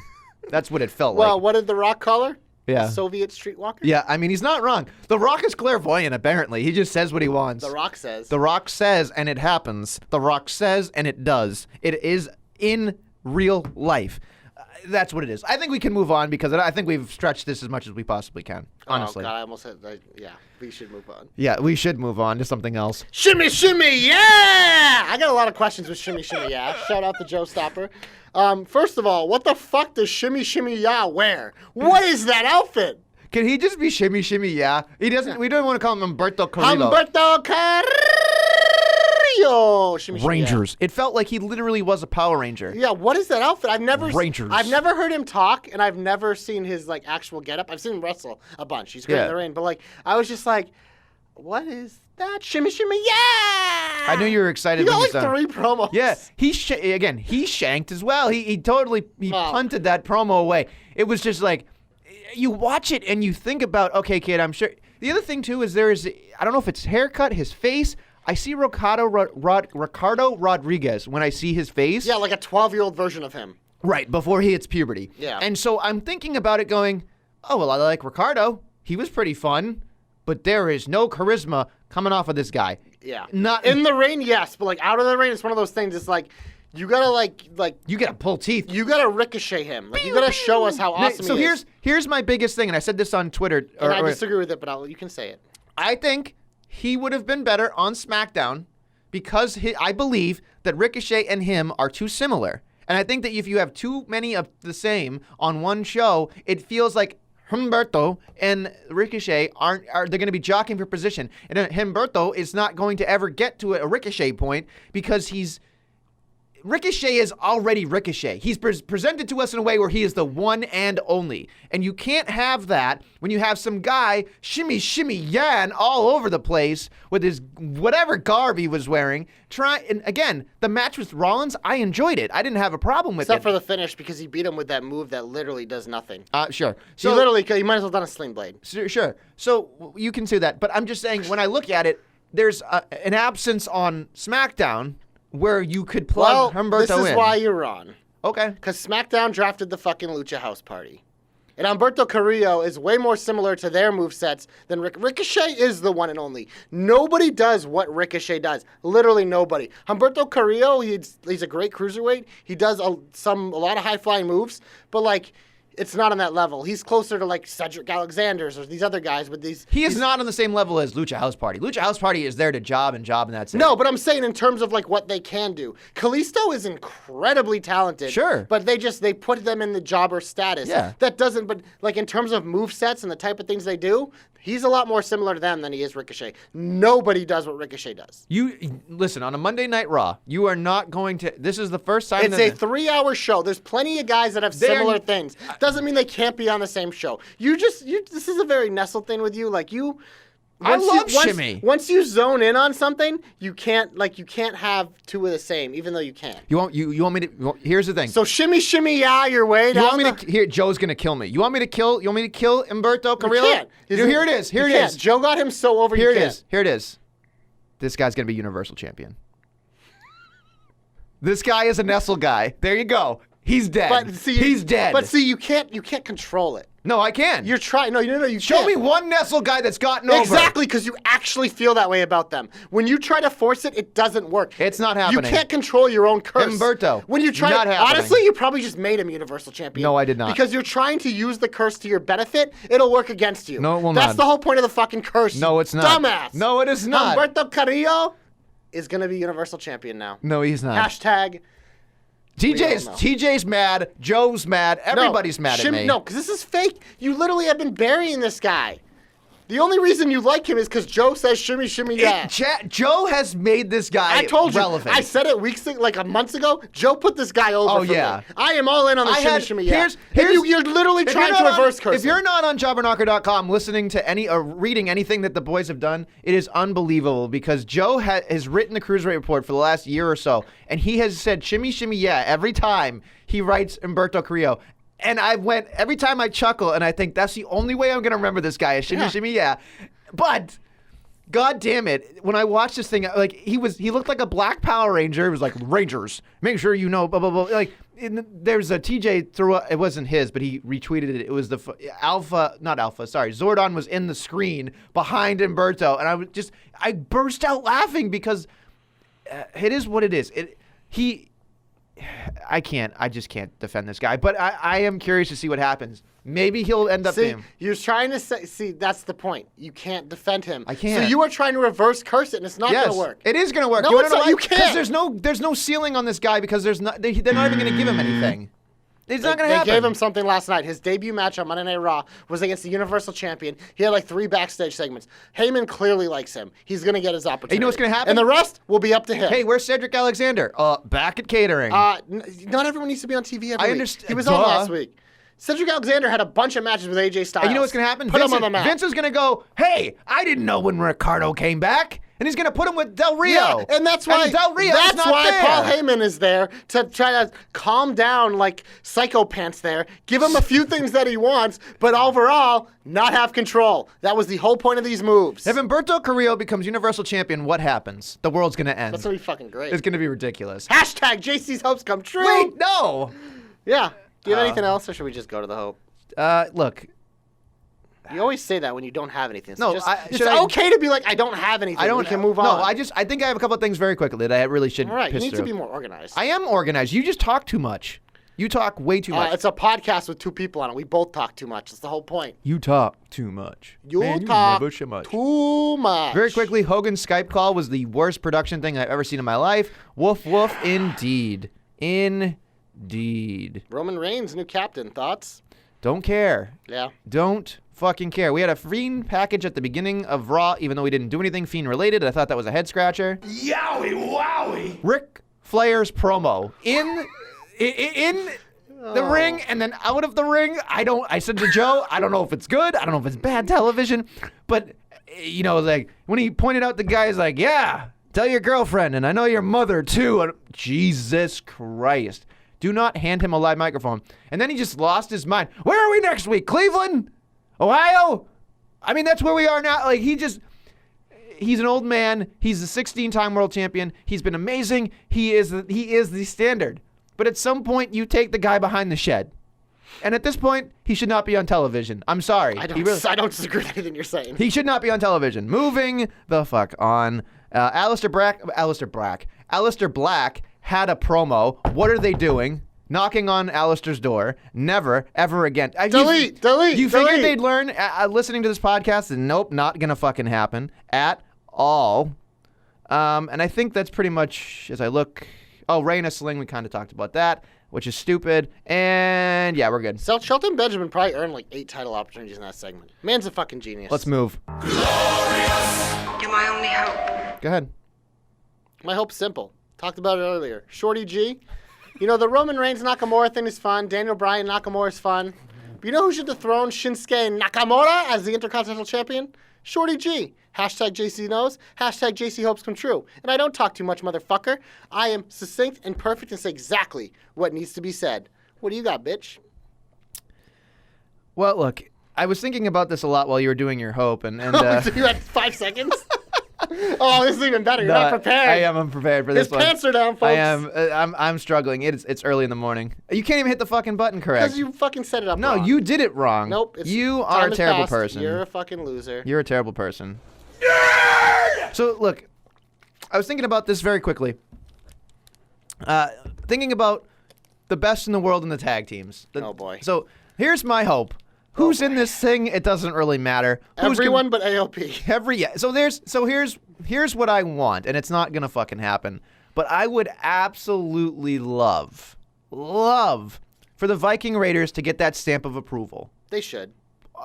That's what it felt like. Well, what did The Rock call her? Yeah. Soviet streetwalker? Yeah, I mean, he's not wrong. The Rock is clairvoyant, apparently. He just says what he wants. The Rock says. The Rock says, and it happens. The Rock says, and it does. It is in real life. That's what it is. I think we can move on because I think we've stretched this as much as we possibly can, honestly. Oh, God, I almost said, yeah, we should move on. Yeah, we should move on to something else. Shimmy, shimmy, yeah! I got a lot of questions with Shimmy, Shimmy, yeah. Shout out to Joe Stopper. First of all, what the fuck does Shimmy, Shimmy, yeah wear? What is that outfit? Can he just be Shimmy, Shimmy, yeah? He doesn't. We don't want to call him Humberto Carrillo. Humberto Carrillo! Shimmy, shimmy, Rangers. Yeah. It felt like he literally was a Power Ranger. Yeah, what is that outfit? Rangers. I've never heard him talk, and I've never seen his actual getup. I've seen him wrestle a bunch. He's great in the ring, but I was just like, what is that shimmy shimmy yeah. I knew you were excited. He got when like you saw 3 promos. Yeah, he shanked as well. He totally punted that promo away. It was just like, you watch it and you think about, okay, kid, I'm sure. The other thing too is I don't know if it's haircut, his face. I see Ricardo Rodriguez when I see his face. Yeah, like a 12-year-old version of him. Right, before he hits puberty. Yeah. And so I'm thinking about it going, oh, well, I like Ricardo. He was pretty fun, but there is no charisma coming off of this guy. Yeah. Not in the ring, yes, but like out of the ring, it's one of those things. It's like you gotta like you gotta pull teeth. You gotta ricochet him. Like you gotta show us how awesome so he is. here's my biggest thing, and I said this on Twitter. And I disagree with it, but you can say it. I think he would have been better on SmackDown because I believe that Ricochet and him are too similar. And I think that if you have too many of the same on one show, it feels like Humberto and Ricochet are they're going to be jockeying for position. And Humberto is not going to ever get to a Ricochet point because Ricochet is already Ricochet. He's presented to us in a way where he is the one and only. And you can't have that when you have some guy shimmy shimmy yan all over the place with his whatever garb he was wearing. And again, the match with Rollins, I enjoyed it. I didn't have a problem with Except it. for the finish because he beat him with that move that literally does nothing. Sure. So he might as well done a sling blade. Sure. So you can say that. But I'm just saying, when I look at it, there's an absence on SmackDown where you could plug Humberto in. This is why you're wrong. Okay. Because SmackDown drafted the fucking Lucha House Party. And Humberto Carrillo is way more similar to their movesets than Ricochet is the one and only. Nobody does what Ricochet does. Literally nobody. Humberto Carrillo, he's a great cruiserweight. He does a lot of high-flying moves, but like it's not on that level. He's closer to like Cedric Alexander's or these other guys with these. He is not on the same level as Lucha House Party. Lucha House Party is there to job, and that's it. No, but I'm saying in terms of like what they can do. Kalisto is incredibly talented. Sure. But they put them in the jobber status. Yeah. That doesn't, but like in terms of movesets and the type of things they do, he's a lot more similar to them than he is Ricochet. Nobody does what Ricochet does. You listen, on a Monday Night Raw, you are not going to. This is the first time. It's a 3-hour show. There's plenty of guys that have similar things. Doesn't mean they can't be on the same show. This is a very nestled thing with you. Like you. I love Shimmy. Once you zone in on something, you can't have two of the same, even though you can. You want me to? Here's the thing. So shimmy shimmy ya your way down. You want me to? Here, Joe's gonna kill me. You want me to kill Humberto Carrillo? You can't. Here it is. Here it is. Joe got him so over. Here you it can't. is. Here it is. This guy's gonna be Universal Champion. This guy is a Nestle guy. There you go. He's dead. But see, he's dead. But see, you can't control it. No, I can. You're trying. No, you Show can't. me one Nestle guy that's gotten over. Exactly, because you actually feel that way about them. When you try to force it, it doesn't work. It's not happening. You can't control your own curse. Humberto. When you try, Not happening. honestly, you probably just made him Universal Champion. No, I did not. Because you're trying to use the curse to your benefit. It'll work against you. No, it will That's not. the whole point of the fucking curse. No, it's not. Dumbass. No, it is not. Humberto Carrillo is gonna be Universal Champion now. No, he's not. Hashtag. TJ's mad. Joe's mad. Everybody's mad at me. No, because this is fake. You literally have been burying this guy. The only reason you like him is because Joe says shimmy shimmy ya. Joe has made this guy I told you. relevant. I said it like a month ago. Joe put this guy over for me. I am all in on the shimmy shimmy ya. You're literally trying to reverse curse. If you're not on jobberknocker.com listening to any or reading anything that the boys have done, it is unbelievable because Joe has written the Cruiserweight Report for the last year or so, and he has said shimmy shimmy ya every time he writes Humberto Carrillo. And every time I chuckle and I think that's the only way I'm going to remember this guy is shimmy shimmy ya. But God damn it, when I watched this thing, like he looked like a black Power Ranger. It was like Rangers, make sure you know, blah blah blah. Like there's a TJ threw it wasn't his, but he retweeted it. It was the Zordon was in the screen behind Humberto, and I burst out laughing because it is what it is. I just can't defend this guy, but I am curious to see what happens. Maybe he'll end up him. You're trying to say, that's the point. You can't defend him. I can't. So you are trying to reverse curse it, and it's not going to work. It is going to work. No, you it's not. You can't. Because there's no ceiling on this guy because they're not even going to give him anything. It's not going to happen. They gave him something last night. His debut match on Monday Night Raw was against the Universal Champion. He had like 3 backstage segments. Heyman clearly likes him. He's going to get his opportunity. You know what's going to happen? And the rest will be up to him. Hey, where's Cedric Alexander? Back at catering. Not everyone needs to be on TV every week. I understand. He was on last week. Cedric Alexander had a bunch of matches with AJ Styles. And you know what's going to happen? Put him on the map. Vince is going to go, hey, I didn't know when Ricardo came back. And he's going to put him with Del Rio. Yeah, and that's why Del Rio's not there. Paul Heyman is there to try to calm down like Psycho Pants there, give him a few things that he wants, but overall, not have control. That was the whole point of these moves. If Humberto Carrillo becomes Universal Champion, what happens? The world's going to end. That's going to be fucking great. It's going to be ridiculous. Hashtag JC's hopes come true. Wait, no. Yeah. Do you have anything else, or should we just go to the hope? Look. You always say that when you don't have anything. So No, it's okay to be like, I don't have anything. We can move on. No, I think I have a couple of things very quickly that I really should All right, you piss need through. to be more organized. I am organized. You just talk too much. You talk way too much. It's a podcast with 2 people on it. We both talk too much. That's the whole point. You talk too much. You Man, talk never so much. too much. Very quickly, Hogan's Skype call was the worst production thing I've ever seen in my life. Woof, woof, indeed. Indeed. Roman Reigns, new captain. Thoughts? Don't care. Yeah. Don't fucking care. We had a Fiend package at the beginning of Raw, even though we didn't do anything Fiend related. I thought that was a head scratcher. Yowie wowie! Ric Flair's promo in the ring and then out of the ring. I said to Joe, I don't know if it's good. I don't know if it's bad television, but like when he pointed out the guy's like, yeah, tell your girlfriend, and I know your mother too. Jesus Christ. Do not hand him a live microphone. And then he just lost his mind. Where are we next week? Cleveland? Ohio? I mean, that's where we are now. Like, he's an old man. He's a 16-time world champion. He's been amazing. He is the standard. But at some point, you take the guy behind the shed. And at this point, he should not be on television. I'm sorry. I don't disagree with anything you're saying. He should not be on television. Moving the fuck on. Aleister Black had a promo. What are they doing? Knocking on Aleister's door. Never, ever again. Delete. You figured they'd learn listening to this podcast? And nope, not gonna fucking happen at all. And I think that's pretty much, as I look. Oh, Rey in a sling, we kind of talked about that, which is stupid. And yeah, we're good. So Shelton Benjamin probably earned like 8 title opportunities in that segment. Man's a fucking genius. Let's move. Glorious. You're my only hope. Go ahead. My hope's simple. Talked about it earlier. Shorty G. The Roman Reigns Nakamura thing is fun. Daniel Bryan Nakamura is fun. But you know who should dethrone Shinsuke Nakamura as the Intercontinental Champion? Shorty G. Hashtag JC knows. Hashtag JC hopes come true. And I don't talk too much, motherfucker. I am succinct and perfect and say exactly what needs to be said. What do you got, bitch? Well, look, I was thinking about this a lot while you were doing your hope, and So you had 5 seconds? Oh, this is even better. You're not prepared. I am unprepared for this His one. pants are down, folks. I am. I'm struggling. It's early in the morning. You can't even hit the fucking button correct. Because you fucking set it up No, wrong. you did it wrong. Nope. You time are a has terrible passed. person. You're a fucking loser. You're a terrible person. So, look, I was thinking about this very quickly. Thinking about the best in the world in the tag teams. Oh, boy. So, here's my hope. Who's in this thing? It doesn't really matter. Everyone but AOP. So here's what I want, and it's not gonna fucking happen. But I would absolutely love for the Viking Raiders to get that stamp of approval They should.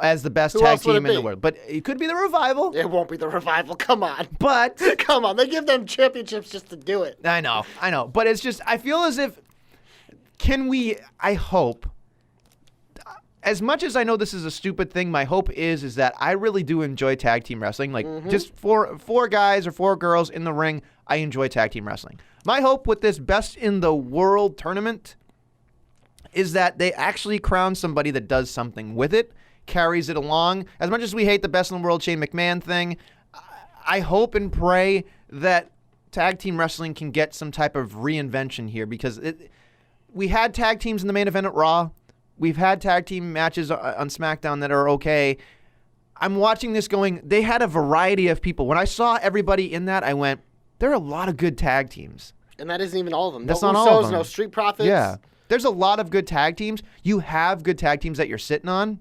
as the best Who tag else would team it in the be? world. But it could be the Revival. It won't be the Revival. Come on. But Come on. They give them championships just to do it. I know. But it's just, I feel as if, I hope, as much as I know this is a stupid thing, my hope is that I really do enjoy tag team wrestling. Like, just four guys or 4 girls in the ring, I enjoy tag team wrestling. My hope with this Best in the World tournament is that they actually crown somebody that does something with it, carries it along. As much as we hate the Best in the World Shane McMahon thing, I hope and pray that tag team wrestling can get some type of reinvention here, because we had tag teams in the main event at Raw. We've had tag team matches on Smackdown that are okay. I'm watching this going, they had a variety of people. When I saw everybody in that, I went, there are a lot of good tag teams. And that isn't even all of them. That's no not Usos, all of them. No Street Profits. Yeah. There's a lot of good tag teams. You have good tag teams that you're sitting on.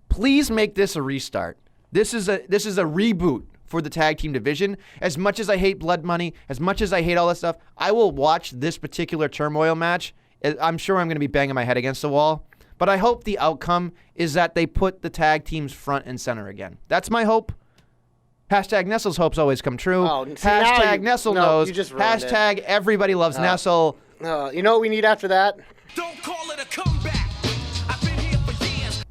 Please make this a restart. This is a reboot for the tag team division. As much as I hate Blood Money, as much as I hate all that stuff, I will watch this particular turmoil match. I'm sure I'm going to be banging my head against the wall, but I hope the outcome is that they put the tag teams front and center again. That's my hope. Hashtag Nestle's hopes always come true. Oh, see, hashtag Nestle knows. You just ruined it. Hashtag everybody loves Nestle. You know what we need after that? Don't call it a comeback. I've been here for years.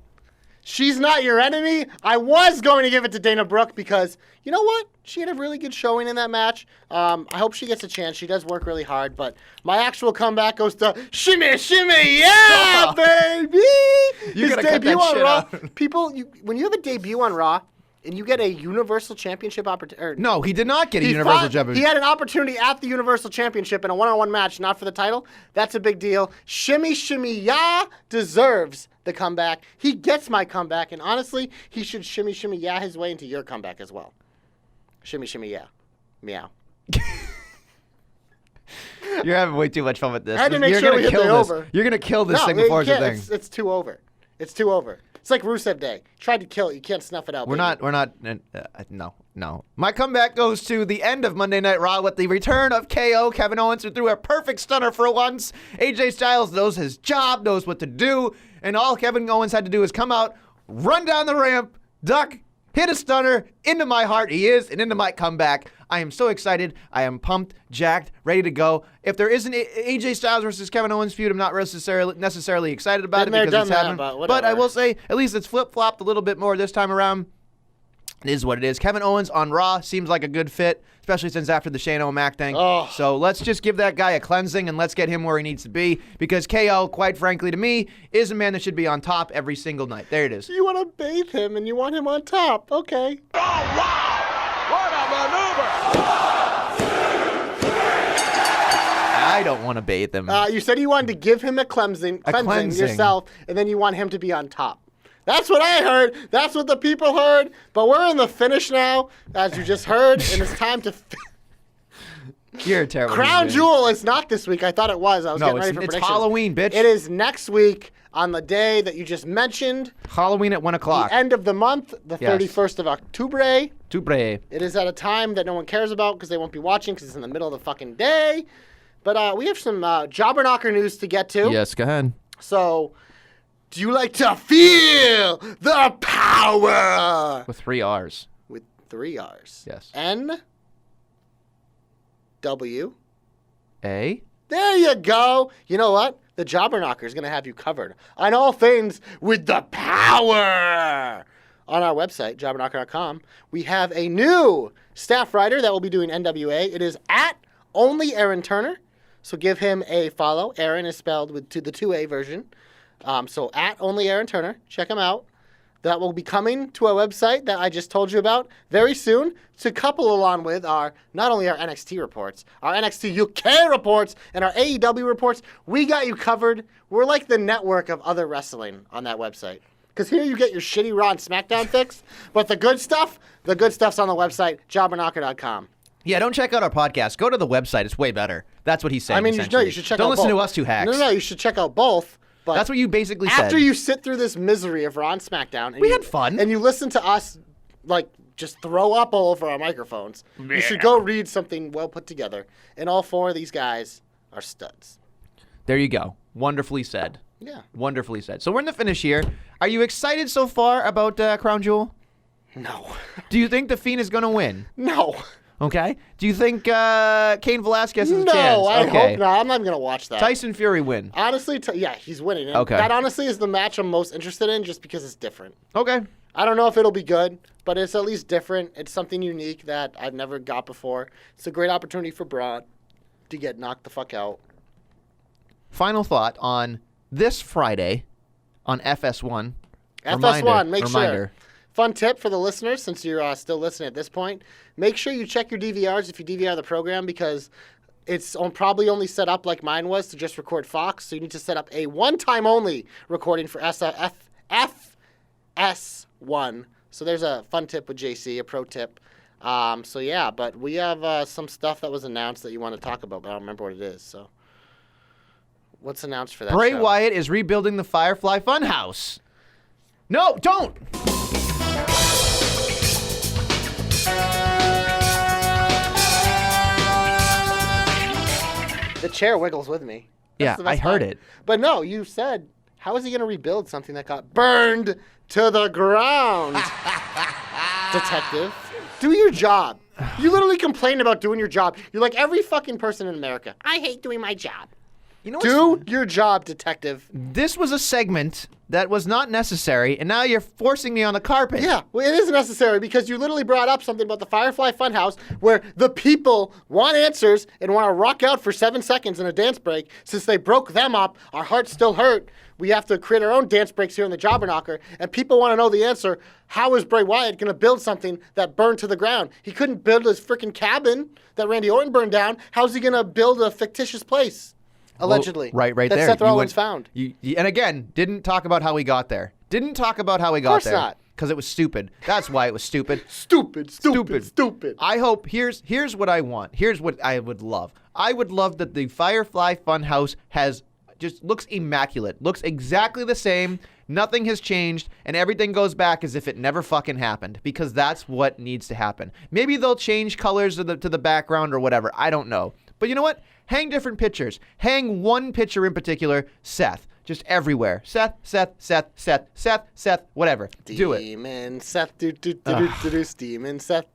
she's not your enemy. I was going to give it to Dana Brooke because, you know what? She had a really good showing in that match. I hope she gets a chance. She does work really hard, but my actual comeback goes to Shimmy Shimmy Ya, baby! You gotta cut that shit Raw. out. People, when you have a debut on Raw, and you get a Universal Championship opportunity. No, he did not get a Universal Championship. He had an opportunity at the Universal Championship in a one-on-one match, not for the title. That's a big deal. Shimmy Shimmy Ya deserves the comeback. He gets my comeback, and honestly, he should Shimmy Shimmy Ya his way into your comeback as well. Shimmy Shimmy Ya. Meow. You're having way too much fun with this. I had to make You're sure gonna we hit kill the this. over. You're gonna kill this No, thing you before it's a can't. thing. It's too over. It's too over. It's like Rusev Day. Tried to kill it. You can't snuff it out. We're baby. not. No. My comeback goes to the end of Monday Night Raw with the return of KO. Kevin Owens, who threw a perfect stunner for once. AJ Styles knows his job, knows what to do, and all Kevin Owens had to do is come out, run down the ramp, duck, hit a stunner into my heart. He is, and into my comeback. I am so excited. I am pumped, jacked, ready to go. If there is an AJ Styles versus Kevin Owens feud, I'm not necessarily excited about Been there, it because it's done that, happening. but But I whatever. will say, at least it's flip-flopped a little bit more this time around. It is what it is. Kevin Owens on Raw seems like a good fit, especially since after the Shane O'Mac thing. Oh. So let's just give that guy a cleansing and let's get him where he needs to be because KO, quite frankly to me, is a man that should be on top every single night. There it is. You want to bathe him and you want him on top. Okay. I don't want to bathe him. You said you wanted to give him a cleansing yourself, and then you want him to be on top. That's what I heard. That's what the people heard. But we're in the finish now, as you just heard, and it's time to. You're a terrible. Crown human being. Jewel is not this week. I thought it was. I was No, getting ready for it's predictions. Halloween, bitch. It is next week on the day that you just mentioned. Halloween at 1 o'clock. The end of the month, the Yes. 31st of October. Too brave. It is at a time that no one cares about because they won't be watching because it's in the middle of the fucking day. But we have some jobber knocker news to get to. Yes, go ahead. So, do you like to feel the power? With 3 R's. With 3 R's. Yes. N. W. A. There you go. You know what? The Jobber Knocker is going to have you covered on all things with the power. On our website, jobberknocker.com, we have a new staff writer that will be doing NWA. It is at only Aaron Turner. So give him a follow. Aaron is spelled with the 2A version. So at only Aaron Turner. Check him out. That will be coming to our website that I just told you about very soon to couple along with not only our NXT reports, our NXT UK reports, and our AEW reports. We got you covered. We're like the network of other wrestling on that website. Because here you get your shitty Raw and SmackDown fix, but the good stuff's on the website, jobberknocker.com. Yeah, don't check out our podcast. Go to the website. It's way better. That's what he's saying. I mean, you essentially. should check Don't out listen both. to us two hacks. No, you should check out both. But That's what you basically said. after you sit through this misery of Raw and SmackDown, and We had fun. and you listen to us like just throw up all over our microphones, you should go read something well put together. And all 4 of these guys are studs. There you go. Wonderfully said. Yeah. Wonderfully said. So we're in the finish here. Are you excited so far about Crown Jewel? No. Do you think the Fiend is going to win? No. Okay. Do you think Cain Velasquez has a chance? No, I Okay. hope not. I'm not even gonna watch that. Tyson Fury win. Honestly, yeah, he's winning. And Okay. That honestly is the match I'm most interested in, just because it's different. Okay. I don't know if it'll be good, but it's at least different. It's something unique that I've never got before. It's a great opportunity for Braun to get knocked the fuck out. Final thought on this Friday on FS1. FS1, make Reminder. sure. Fun tip for the listeners, since you're still listening at this point, make sure you check your DVRs if you DVR the program, because it's probably only set up like mine was to just record Fox, so you need to set up a one-time only recording for FS1. So there's a fun tip with JC, a pro tip. So yeah, but we have some stuff that was announced that you want to talk about, but I don't remember what it is. So what's announced for that Bray show? Wyatt is rebuilding the Firefly Funhouse. No, don't. The chair wiggles with me. Yeah, the I best heard part. it. But no, you said, how is he going to rebuild something that got burned to the ground? Detective, do your job. You literally complain about doing your job. You're like every fucking person in America. I hate doing my job. You know Do your job, detective. This was a segment that was not necessary, and now you're forcing me on the carpet. Yeah, well, it is necessary because you literally brought up something about the Firefly Funhouse where the people want answers and want to rock out for 7 seconds in a dance break. Since they broke them up, our hearts still hurt. We have to create our own dance breaks here in the Jobber Knocker, and people want to know the answer. How is Bray Wyatt going to build something that burned to the ground? He couldn't build his freaking cabin that Randy Orton burned down. How's he going to build a fictitious place? Allegedly. Well, right that there. Seth Rollins found. And again, didn't talk about how we got there. Didn't talk about how we got there. Of course not. Because it was stupid. That's why it was stupid. Stupid. I hope, here's what I want. Here's what I would love. I would love that the Firefly Funhouse just looks immaculate. Looks exactly the same. Nothing has changed, and everything goes back as if it never fucking happened, because that's what needs to happen. Maybe they'll change colors to the background or whatever. I don't know. But you know what? Hang different pictures. Hang one picture in particular, Seth. Just everywhere. Seth, whatever. Do it. Demon Seth, Demon Seth,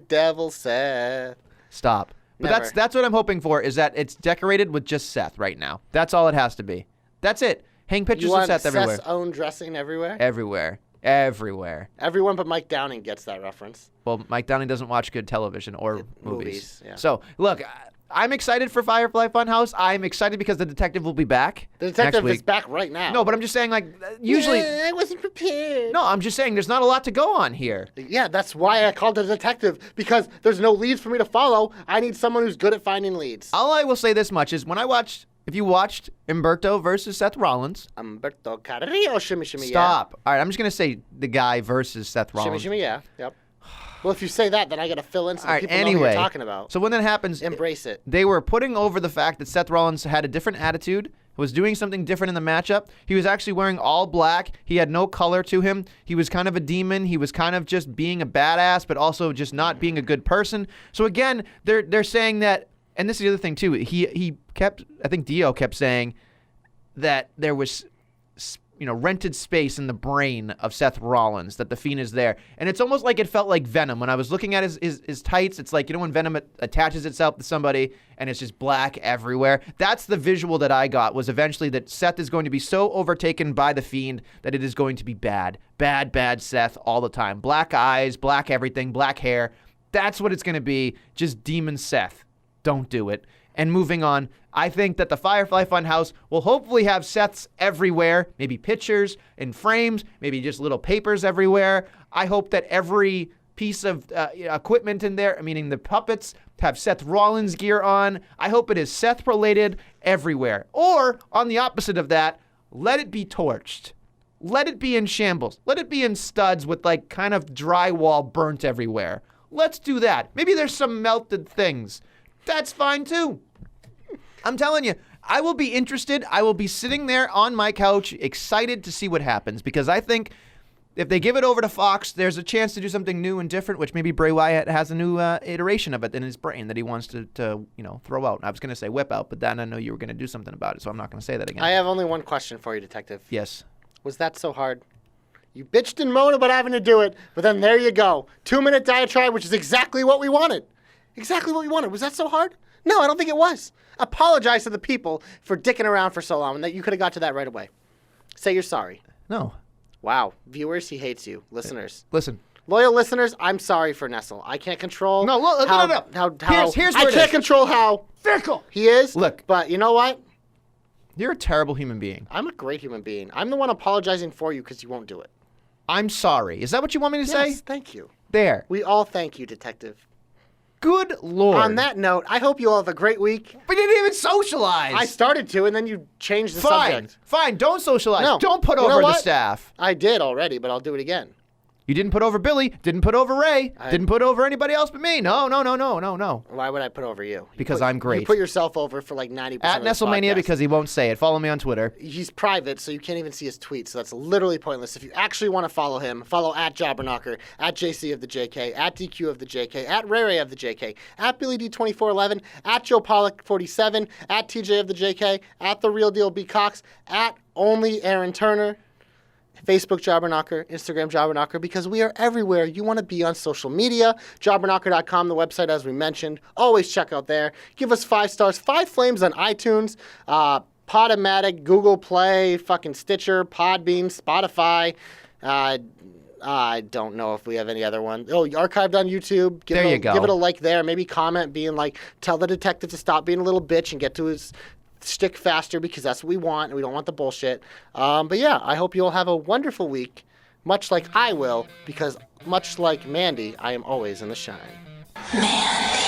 Devil Seth. Stop. But Never. that's what I'm hoping for, is that it's decorated with just Seth right now. That's all it has to be. That's it. Hang pictures You of want Seth everywhere. Seth's own dressing everywhere? Everywhere. Everyone but Mike Downing gets that reference. Well, Mike Downing doesn't watch good television or movies. Yeah. So, look, I'm excited for Firefly Funhouse. I'm excited because the detective will be back. The detective next is week. back right now. No, but I'm just saying, like, usually... I wasn't prepared. No, I'm just saying there's not a lot to go on here. Yeah, that's why I called it a detective, because there's no leads for me to follow. I need someone who's good at finding leads. All I will say this much is if you watched Humberto versus Seth Rollins... Humberto Carrillo, Shimmy Shimmy Ya. Stop. All right, I'm just going to say the guy versus Seth Rollins. Shimmy Shimmy Ya, yep. Well, if you say that, then I got to fill in so All right, people know anyway, what you're talking about. So when that happens... Embrace it. They were putting over the fact that Seth Rollins had a different attitude, was doing something different in the matchup. He was actually wearing all black. He had no color to him. He was kind of a demon. He was kind of just being a badass, but also just not being a good person. So again, they're saying that, and this is the other thing too, he kept, I think Dio kept saying that there was rented space in the brain of Seth Rollins, that the Fiend is there. And it's almost like it felt like Venom. When I was looking at his tights, it's like, when Venom attaches itself to somebody and it's just black everywhere. That's the visual that I got, was eventually that Seth is going to be so overtaken by the Fiend that it is going to be bad. Bad Seth all the time. Black eyes, black everything, black hair. That's what it's going to be. Just demon Seth. Don't do it. And moving on, I think that the Firefly Funhouse will hopefully have Seths everywhere, maybe pictures and frames, maybe just little papers everywhere. I hope that every piece of equipment in there, meaning the puppets, have Seth Rollins gear on. I hope it is Seth-related everywhere. Or, on the opposite of that, let it be torched. Let it be in shambles. Let it be in studs with, like, kind of drywall burnt everywhere. Let's do that. Maybe there's some melted things. That's fine, too. I'm telling you, I will be interested. I will be sitting there on my couch excited to see what happens, because I think if they give it over to Fox, there's a chance to do something new and different, which maybe Bray Wyatt has a new iteration of it in his brain that he wants to throw out. I was going to say whip out, but then I know you were going to do something about it, so I'm not going to say that again. I have only one question for you, Detective. Yes. Was that so hard? You bitched and moaned about having to do it, but then there you go. 2-minute diatribe, which is exactly what we wanted. Exactly what we wanted. Was that so hard? No, I don't think it was. Apologize to the people for dicking around for so long, and that you could have got to that right away. Say you're sorry. No. Wow. Viewers, he hates you. Listeners. Listen. Loyal listeners, I'm sorry for Nestle. I can't control No. Here's I what it can't is. control how Fickle. he is. Look. But you know what? You're a terrible human being. I'm a great human being. I'm the one apologizing for you because you won't do it. I'm sorry. Is that what you want me to say? Yes, thank you. There. We all thank you, Detective. Good Lord. On that note, I hope you all have a great week. We didn't even socialize. I started to, and then you changed the subject. Fine. Don't socialize. No. Don't put You know over the what? staff. I did already, but I'll do it again. You didn't put over Billy. Didn't put over Ray. Didn't put over anybody else but me. No. Why would I put over you? Because I'm great. You put yourself over for like 90% At of this Nestlemania podcast. because he won't say it. Follow me on Twitter. He's private, so you can't even see his tweets. So that's literally pointless. If you actually want to follow him, follow at Jobberknocker, at JC of the JK, at DQ of the JK, at Ray of the JK, at Billy D2411, at Joe Pollock 47, at TJ of the JK, at The Real Deal B Cox, at Only Aaron Turner. Facebook Jobberknocker, Instagram Jobberknocker, because we are everywhere. You want to be on social media. Jobberknocker.com, the website, as we mentioned. Always check out there. Give us 5 stars, 5 flames on iTunes. Podomatic, Google Play, fucking Stitcher, Podbean, Spotify. I don't know if we have any other one. Oh, archived on YouTube. There you go. Give it a like there. Maybe comment being like, tell the detective to stop being a little bitch and get to his stick faster because that's what we want and we don't want the bullshit. But yeah, I hope you all have a wonderful week, much like I will, because much like Mandy, I am always in the shine. Mandy.